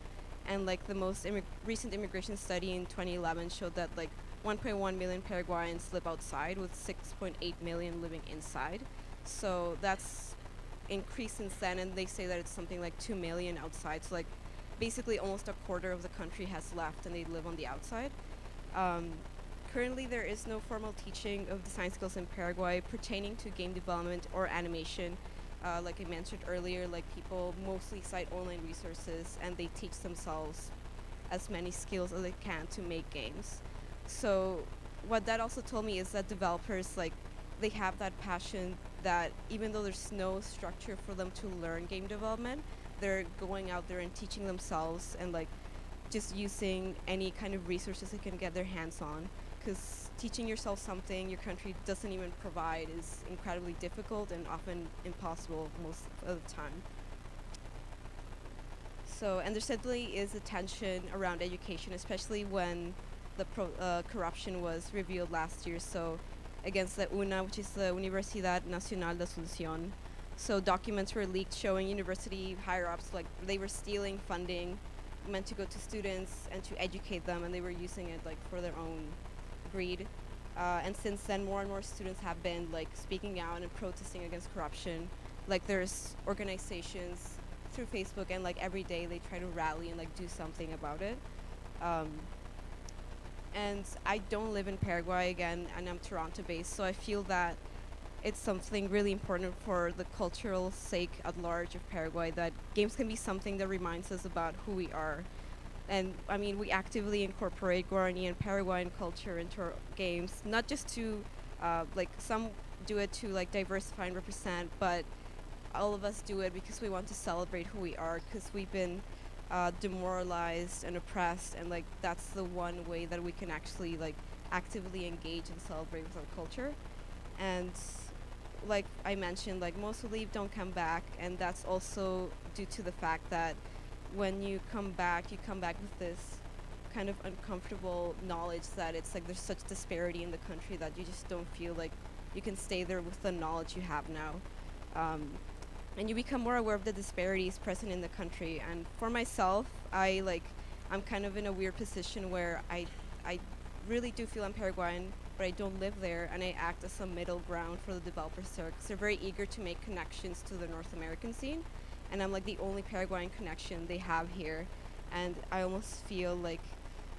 And like the most recent immigration study in 2011 showed that like 1.1 million Paraguayans live outside, with 6.8 million living inside. So that's increased since then, and they say that it's something like 2 million outside. So like basically almost a quarter of the country has left and they live on the outside. Um, Currently, there is no formal teaching of design skills in Paraguay pertaining to game development or animation. Like I mentioned earlier, like people mostly cite online resources and they teach themselves as many skills as they can to make games. So what that also told me is that developers like they have that passion that even though there's no structure for them to learn game development, they're going out there and teaching themselves and like just using any kind of resources they can get their hands on, because teaching yourself something your country doesn't even provide is incredibly difficult and often impossible most of the time. So, and there certainly is a tension around education, especially when the corruption was revealed last year. So, against the UNA, which is the Universidad Nacional de Asunción. So, documents were leaked showing university higher ups like they were stealing funding meant to go to students and to educate them, and they were using it like for their own greed. And since then, more and more students have been like speaking out and protesting against corruption. Like there's organizations through Facebook, and like every day they try to rally and like do something about it. Um, and I don't live in Paraguay again, and I'm Toronto based, so I feel that it's something really important for the cultural sake at large of Paraguay that games can be something that reminds us about who we are. And I mean, we actively incorporate Guarani and Paraguayan culture into our games, not just to, like, some do it to like diversify and represent, but all of us do it because we want to celebrate who we are, because we've been demoralized and oppressed, and like that's the one way that we can actually like actively engage and celebrate with our culture. And like I mentioned, like most who leave don't come back, and that's also due to the fact that when you come back with this kind of uncomfortable knowledge that it's like there's such disparity in the country that you just don't feel like you can stay there with the knowledge you have now. And you become more aware of the disparities present in the country. And for myself, I'm kind of in a weird position where I really do feel I'm Paraguayan, but I don't live there, and I act as a middle ground for the developers there, because they're very eager to make connections to the North American scene, and I'm like the only Paraguayan connection they have here, and I almost feel like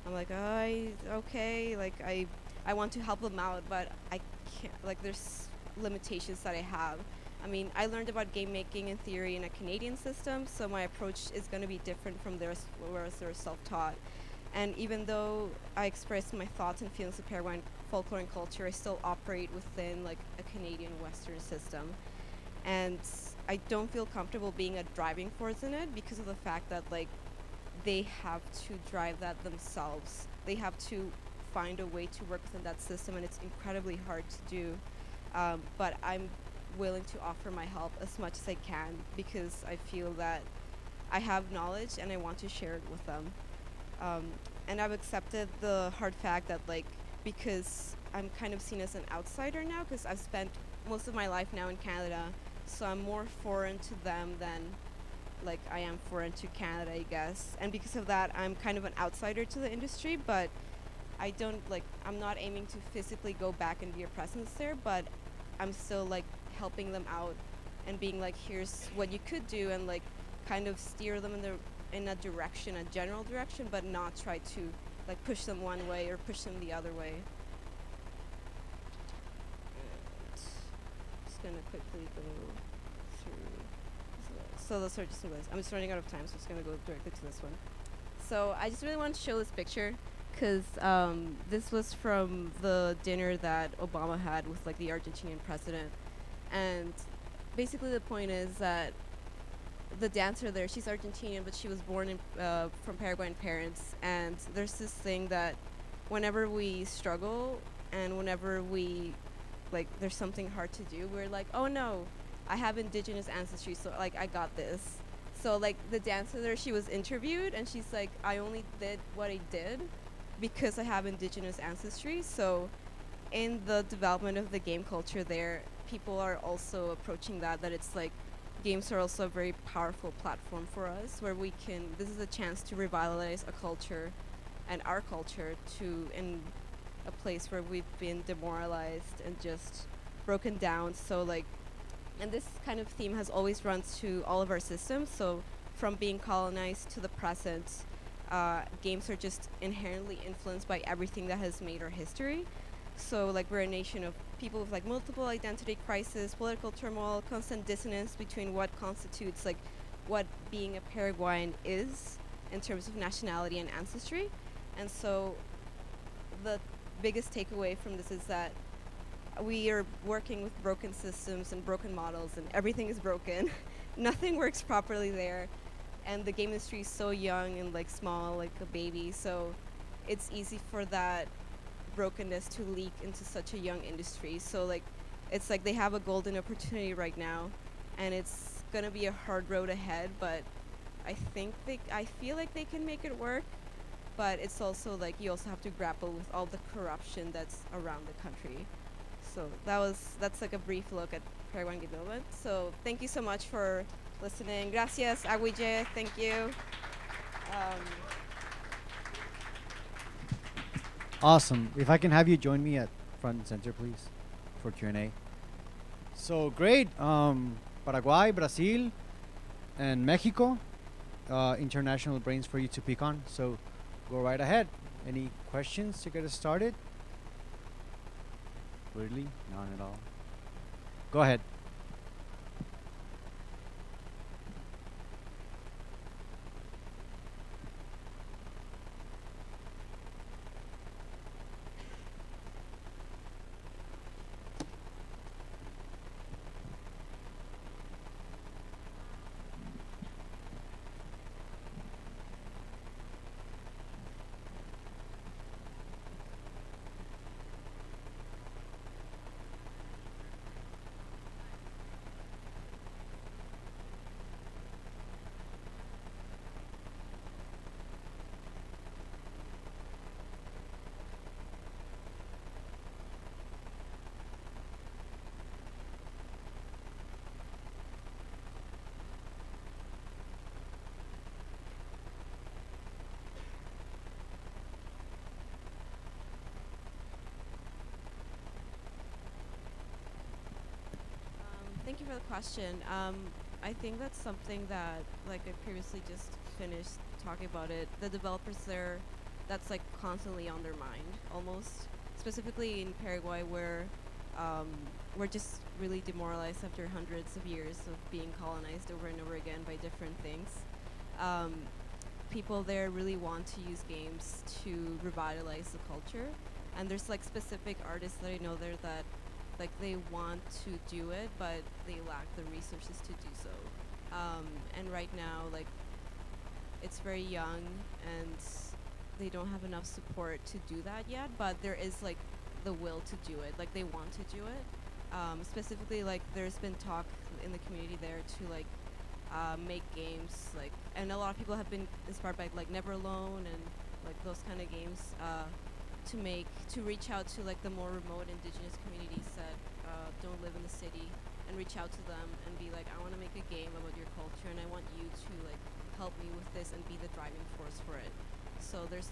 I'm like, okay, like I want to help them out, but I can't, like there's limitations that I have. I mean, I learned about game making in theory in a Canadian system, so my approach is going to be different from theirs, whereas they're self-taught. And even though I express my thoughts and feelings of Paraguayan folklore and culture, I still operate within like a Canadian Western system. And I don't feel comfortable being a driving force in it because of the fact that like they have to drive that themselves. They have to find a way to work within that system, and it's incredibly hard to do. But I'm willing to offer my help as much as I can because I feel that I have knowledge and I want to share it with them. And I've accepted the hard fact that like because I'm kind of seen as an outsider now because I've spent most of my life now in Canada, so I'm more foreign to them than like I am foreign to Canada, I guess. And because of that, I'm kind of an outsider to the industry, but I'm not aiming to physically go back and be a presence there, but I'm still like helping them out and being like, here's what you could do, and like kind of steer them in a direction, a general direction, but not try to like push them one way or push them the other way. Just gonna quickly go through. So those are just some of those. I'm just running out of time, so I'm just gonna go directly to this one. So I just really want to show this picture because this was from the dinner that Obama had with like the Argentinian president, and basically the point is that the dancer there, she's Argentinian, but she was born in, from Paraguayan parents, and there's this thing that whenever we struggle and whenever we like there's something hard to do, we're like, oh no, I have indigenous ancestry, so like I got this. So like the dancer there, she was interviewed and she's like, I only did what I did because I have indigenous ancestry. So in the development of the game culture there, people are also approaching that it's like games are also a very powerful platform for us where this is a chance to revitalize a culture and our culture to in a place where we've been demoralized and just broken down. So like, and this kind of theme has always run to all of our systems. So from being colonized to the present, games are just inherently influenced by everything that has made our history. So like we're a nation of people with like multiple identity crisis, political turmoil, constant dissonance between what constitutes like what being a Paraguayan is in terms of nationality and ancestry. And so the biggest takeaway from this is that we are working with broken systems and broken models, and everything is broken. Nothing works properly there, and the game industry is so young and like small, like a baby. So it's easy for that brokenness to leak into such a young industry. So like it's like they have a golden opportunity right now, and it's gonna be a hard road ahead. But I feel like they can make it work. But it's also like you also have to grapple with all the corruption that's around the country. So that's like a brief look at Paraguayan game development. So thank you so much for listening. Gracias, Aguirre. Thank you. Um, Awesome. If I can have you join me at front and center, please, for Q&A. So great. Paraguay, Brazil, and Mexico. International brains for you to pick on. So go right ahead. Any questions to get us started? Weirdly, none at all. Go ahead. Thank you for the question. I think that's something that, like I previously just finished talking about it, the developers there, that's like constantly on their mind, almost. Specifically in Paraguay, where we're just really demoralized after hundreds of years of being colonized over and over again by different things. Um, People there really want to use games to revitalize the culture, and there's like specific artists that I know there that like they want to do it, but they lack the resources to do so. And right now, like it's very young, and they don't have enough support to do that yet. But there is like the will to do it. Like they want to do it. Specifically, like there's been talk in the community there to like make games, like, and a lot of people have been inspired by like Never Alone and like those kind of games. To reach out to like the more remote indigenous communities that don't live in the city, and reach out to them and be like, I want to make a game about your culture, and I want you to like help me with this and be the driving force for it. So there's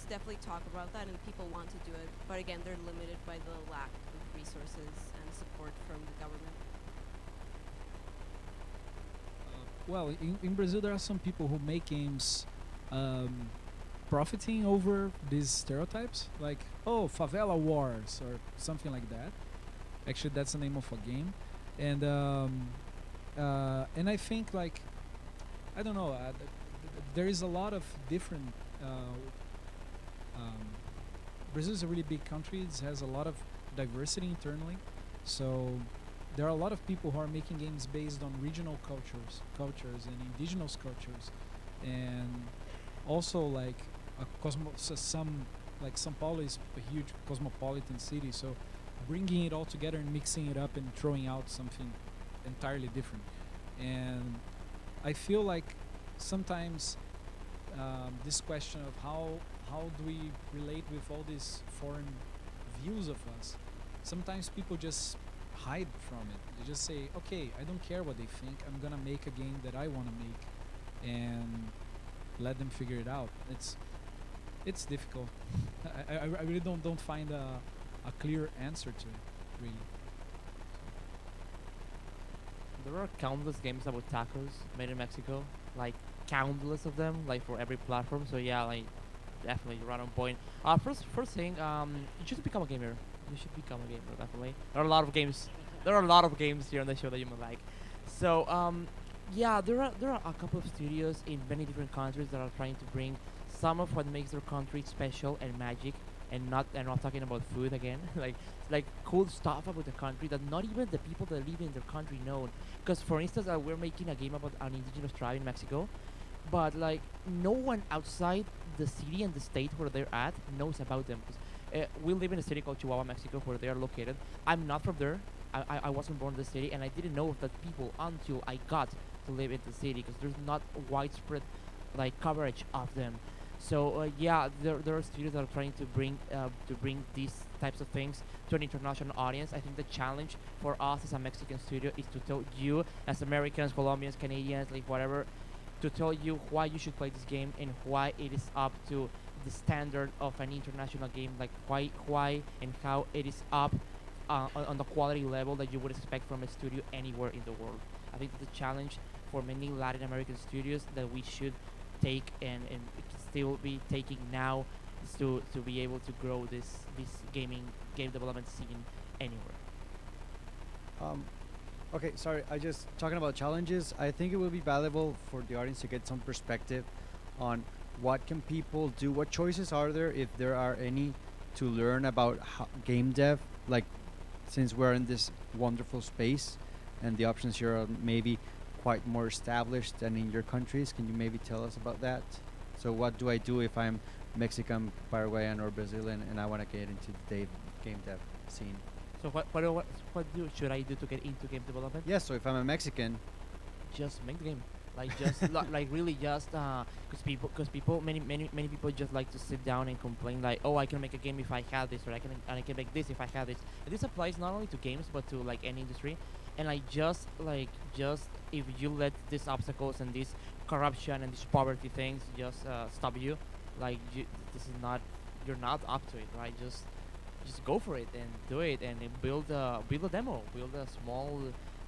definitely talk about that, and people want to do it, but again, they're limited by the lack of resources and support from the government. Well, in Brazil, there are some people who make games profiting over these stereotypes, like, oh, favela wars or something like that. Actually, that's the name of a game. And I think, like, I don't know, there is a lot of different. Um, Brazil is a really big country. It has a lot of diversity internally, so there are a lot of people who are making games based on regional cultures and indigenous cultures, and also like some like São Paulo is a huge cosmopolitan city, so bringing it all together and mixing it up and throwing out something entirely different. And I feel like sometimes this question of how do we relate with all these foreign views of us, sometimes people just hide from it. They just say, okay, I don't care what they think, I'm gonna make a game that I want to make, and let them figure it out. It's difficult. I really don't find a clear answer to it, really. there are countless games about tacos made in Mexico, like countless of them, like for every platform. So yeah, like definitely you're right on point. First thing, you should become a gamer. You should become a gamer, definitely. There are a lot of games. There are a lot of games here on the show that you might like. So yeah, there are a couple of studios in many different countries that are trying to bring some of what makes their country special and magic, and not talking about food again, like cool stuff about the country that not even the people that live in their country know. Because for instance, we're making a game about an indigenous tribe in Mexico, but like no one outside the city and the state where they're at knows about them. 'Cause, we live in a city called Chihuahua, Mexico, where they are located. I'm not from there. I wasn't born in the city, and I didn't know of that people until I got to live in the city because there's not widespread like coverage of them. So yeah, there are studios that are trying to bring these types of things to an international audience. I think the challenge for us as a Mexican studio is to tell you, as Americans, Colombians, Canadians, like whatever, to tell you why you should play this game and why it is up to the standard of an international game, like why and how it is up on the quality level that you would expect from a studio anywhere in the world. I think that's a challenge for many Latin American studios that we should take and still be taking now to be able to grow this game development scene anywhere. Um, okay, sorry. I just talking about challenges. I think it will be valuable for the audience to get some perspective on what can people do. What choices are there, if there are any, to learn about game dev? Like, since we're in this wonderful space, and the options here are maybe quite more established than in your countries. Can you maybe tell us about that? So, what do I do if I'm Mexican, Paraguayan, or Brazilian, and I want to get into the game dev scene? So should I do to get into game development? Yeah. So, if I'm a Mexican, Just make the game. Like just like really just because people many people just like to sit down and complain like, oh, I can make a game if I have this, or I can make this if I have this. And this applies not only to games but to like any industry. And I just if you let these obstacles and this corruption and these poverty things just stop you, like this is not, you're not up to it, right? Just go for it and do it and build a demo, build a small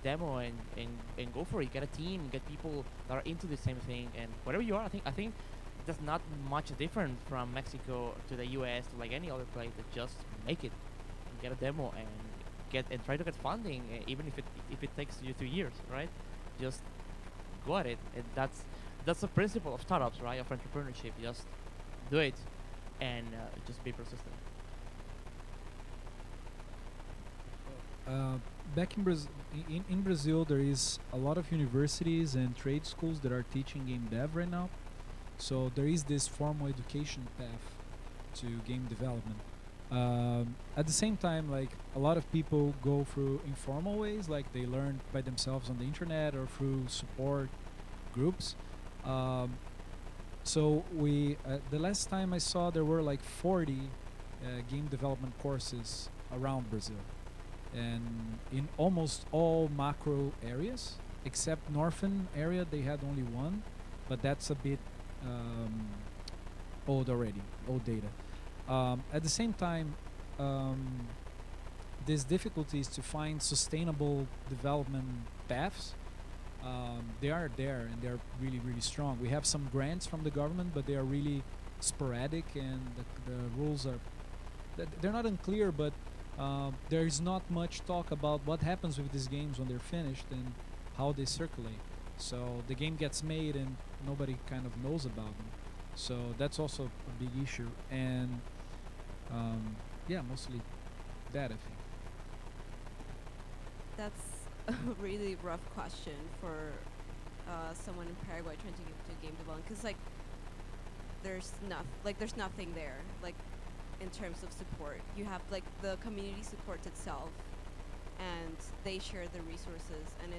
demo and go for it. Get a team, get people that are into the same thing, and whatever you are, I think that's not much different from Mexico to the US to like any other place. That just make it and get a demo and try to get funding, even if it takes you 2 years, right? Just go at it, and that's the principle of startups, right? Of entrepreneurship. Just do it and just be persistent. Back in Brazil, there is a lot of universities and trade schools that are teaching game dev right now. So there is this formal education path to game development. At the same time, like a lot of people go through informal ways, like they learn by themselves on the internet or through support groups. Um, so the last time I saw, there were like 40 game development courses around Brazil, and in almost all macro areas except northern area they had only one, but that's a bit old already, old data. At the same time, these difficulties to find sustainable development paths, they are there and they're really really strong. We have some grants from the government, but they are really sporadic, and the rules are they're not unclear, but there is not much talk about what happens with these games when they're finished and how they circulate. So the game gets made and nobody kind of knows about them. So that's also a big issue. And yeah, mostly that, I think. That's a really rough question for someone in Paraguay trying to get into game development, because there's nothing there, like in terms of support. You have like the community supports itself, and they share the resources, and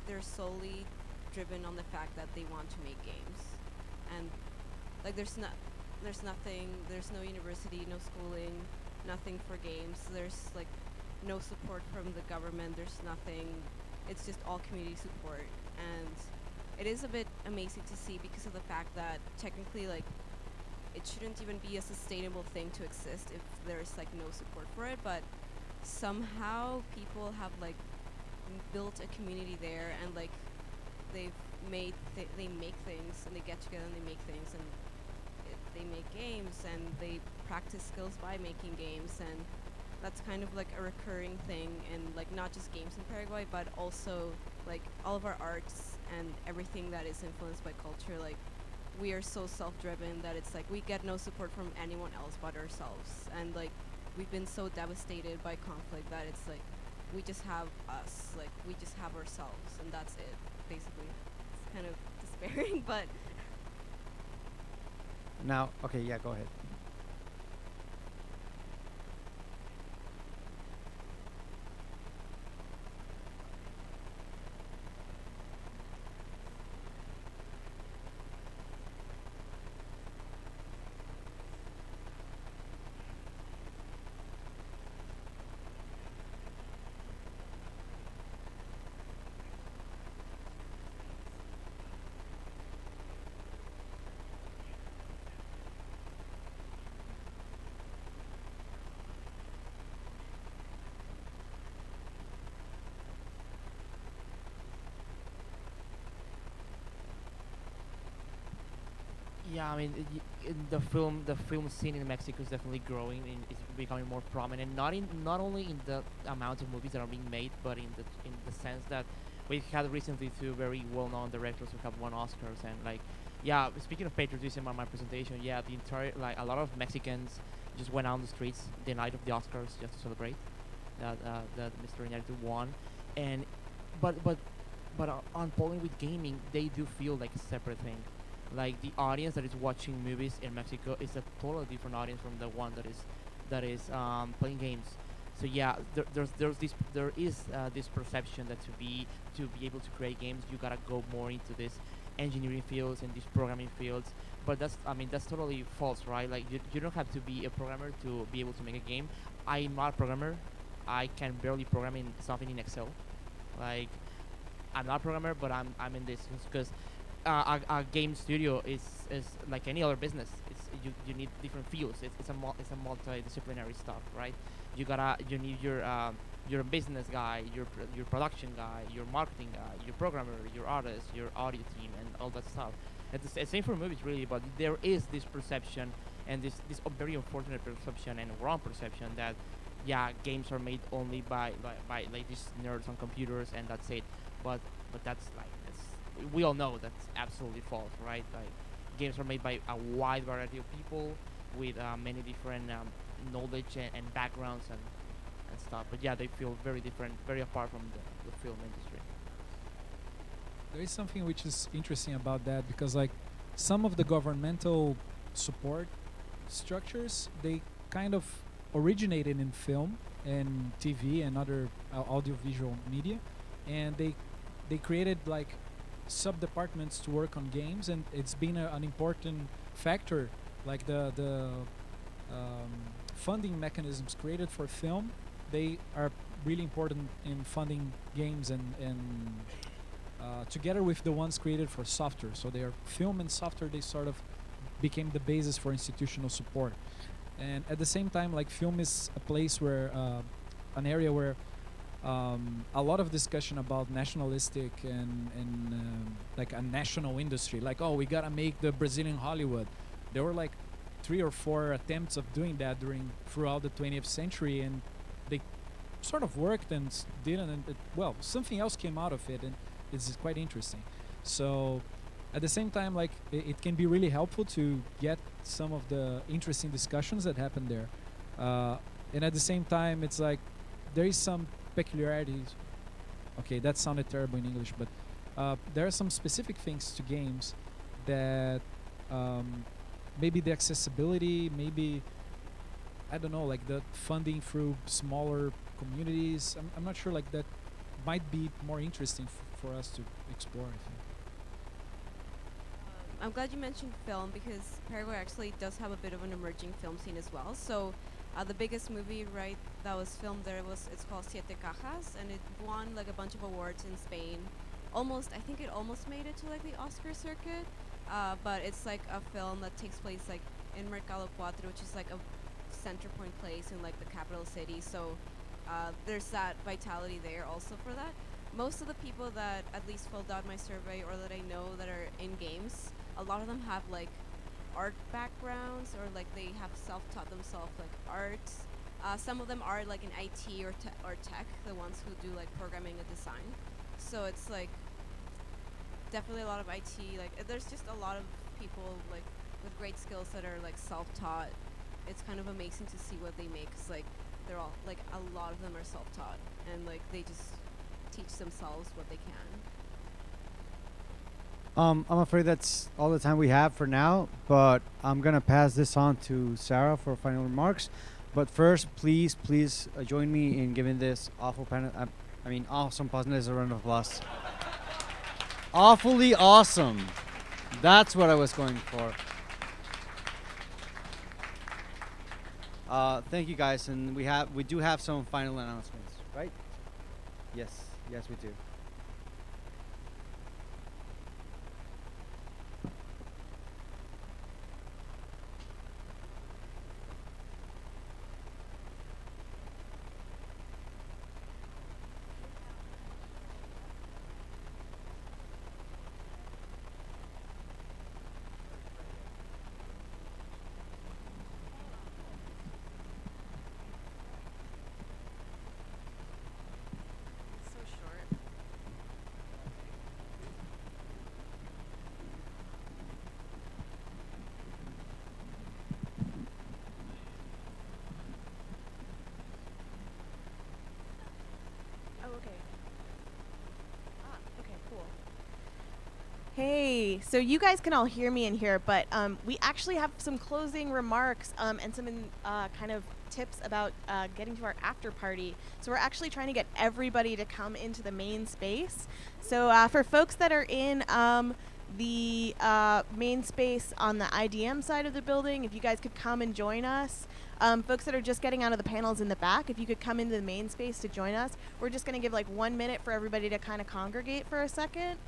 they're solely driven on the fact that they want to make games, and like there's nothing, there's no university, no schooling, nothing for games. There's like no support from the government. There's nothing. It's just all community support, and it is a bit amazing to see because of the fact that technically, like, it shouldn't even be a sustainable thing to exist if there's like no support for it. But somehow people have like built a community there, and like they've they make things, and they get together and they make things, and they make games, and they practice skills by making games, and that's kind of like a recurring thing in like not just games in Paraguay, but also like all of our arts and everything that is influenced by culture. Like we are so self-driven that it's like we get no support from anyone else but ourselves, and like we've been so devastated by conflict that it's like we just have us, like we just have ourselves, and that's it basically. It's kind of despairing, but Now, okay, yeah, go ahead. Yeah, I mean, the film scene in Mexico is definitely growing and it's becoming more prominent. Not only in the amount of movies that are being made, but in the sense that we had recently two very well-known directors who have won Oscars, and like, yeah. Speaking of patriotism on my presentation, yeah, the entire like a lot of Mexicans just went out on the streets the night of the Oscars just to celebrate that Mr. Iñárritu won, and but on polling with gaming, they do feel like a separate thing. Like the audience that is watching movies in Mexico is a totally different audience from the one that is playing games. So yeah, there is this perception that to be able to create games, you gotta go more into this engineering fields and these programming fields. But that's I mean that's totally false, right? Like you don't have to be a programmer to be able to make a game. I'm not a programmer. I can barely program in something in Excel. Like I'm not a programmer, but I'm in this because a game studio is like any other business. You need different fields. It's a multidisciplinary stuff, right? You need your business guy, your production guy, your marketing guy, your programmer, your artist, your audio team, and all that stuff. It's the same for movies, really. But there is this perception and this very unfortunate perception and wrong perception that yeah, games are made only by like these nerds on computers and that's it. But that's like we all know that's absolutely false, right? Like games are made by a wide variety of people with many different knowledge and backgrounds and stuff. But yeah, they feel very different, very apart from the film industry. There is something which is interesting about that because like some of the governmental support structures they kind of originated in film and TV and other audiovisual media, and they created like sub departments to work on games, and it's been an important factor. Like the funding mechanisms created for film, they are really important in funding games and together with the ones created for software. So they are film and software. They sort of became the basis for institutional support. And at the same time, like film is a place where an area where a lot of discussion about nationalistic and like a national industry, like oh we gotta make the Brazilian Hollywood. There were like 3 or 4 attempts of doing that throughout the 20th century, and they sort of worked and didn't. And well, something else came out of it, and it's quite interesting. So at the same time, like it can be really helpful to get some of the interesting discussions that happen there, and at the same time, it's like there is some peculiarities. Okay, that sounded terrible in English, but there are some specific things to games that maybe the accessibility, maybe I don't know, like the funding through smaller communities. I'm not sure, like that might be more interesting for us to explore, I think. I'm glad you mentioned film because Paraguay actually does have a bit of an emerging film scene as well. So the biggest movie, right, that was filmed there it's called Siete Cajas, and it won like a bunch of awards in Spain. I think it almost made it to like the Oscar circuit, but it's like a film that takes place like in Mercado Cuatro, which is like a center point place in like the capital city. So there's that vitality there also for that. most of the people that at least filled out my survey or that I know that are in games, a lot of them have like art backgrounds or like they have self-taught themselves like art. Some of them are like in IT or tech, the ones who do like programming and design. So it's like definitely a lot of IT. Like there's just a lot of people like with great skills that are like self-taught. It's kind of amazing to see what they make. 'Cause, like they're all like a lot of them are self-taught and like they just teach themselves what they can. I'm afraid that's all the time we have for now, but I'm gonna pass this on to Sarah for final remarks. But first, please join me in giving this awesome Posnes a round of applause. Awfully awesome. That's what I was going for. Thank you guys, and we do have some final announcements, right? Yes, we do. So short. Oh, okay. Okay, cool. Hey, so you guys can all hear me in here, but we actually have some closing remarks and some kind of tips about getting to our after party. So we're actually trying to get everybody to come into the main space. So for folks that are in the main space on the IDM side of the building, if you guys could come and join us. Folks that are just getting out of the panels in the back, if you could come into the main space to join us. We're just going to give like 1 minute for everybody to kind of congregate for a second.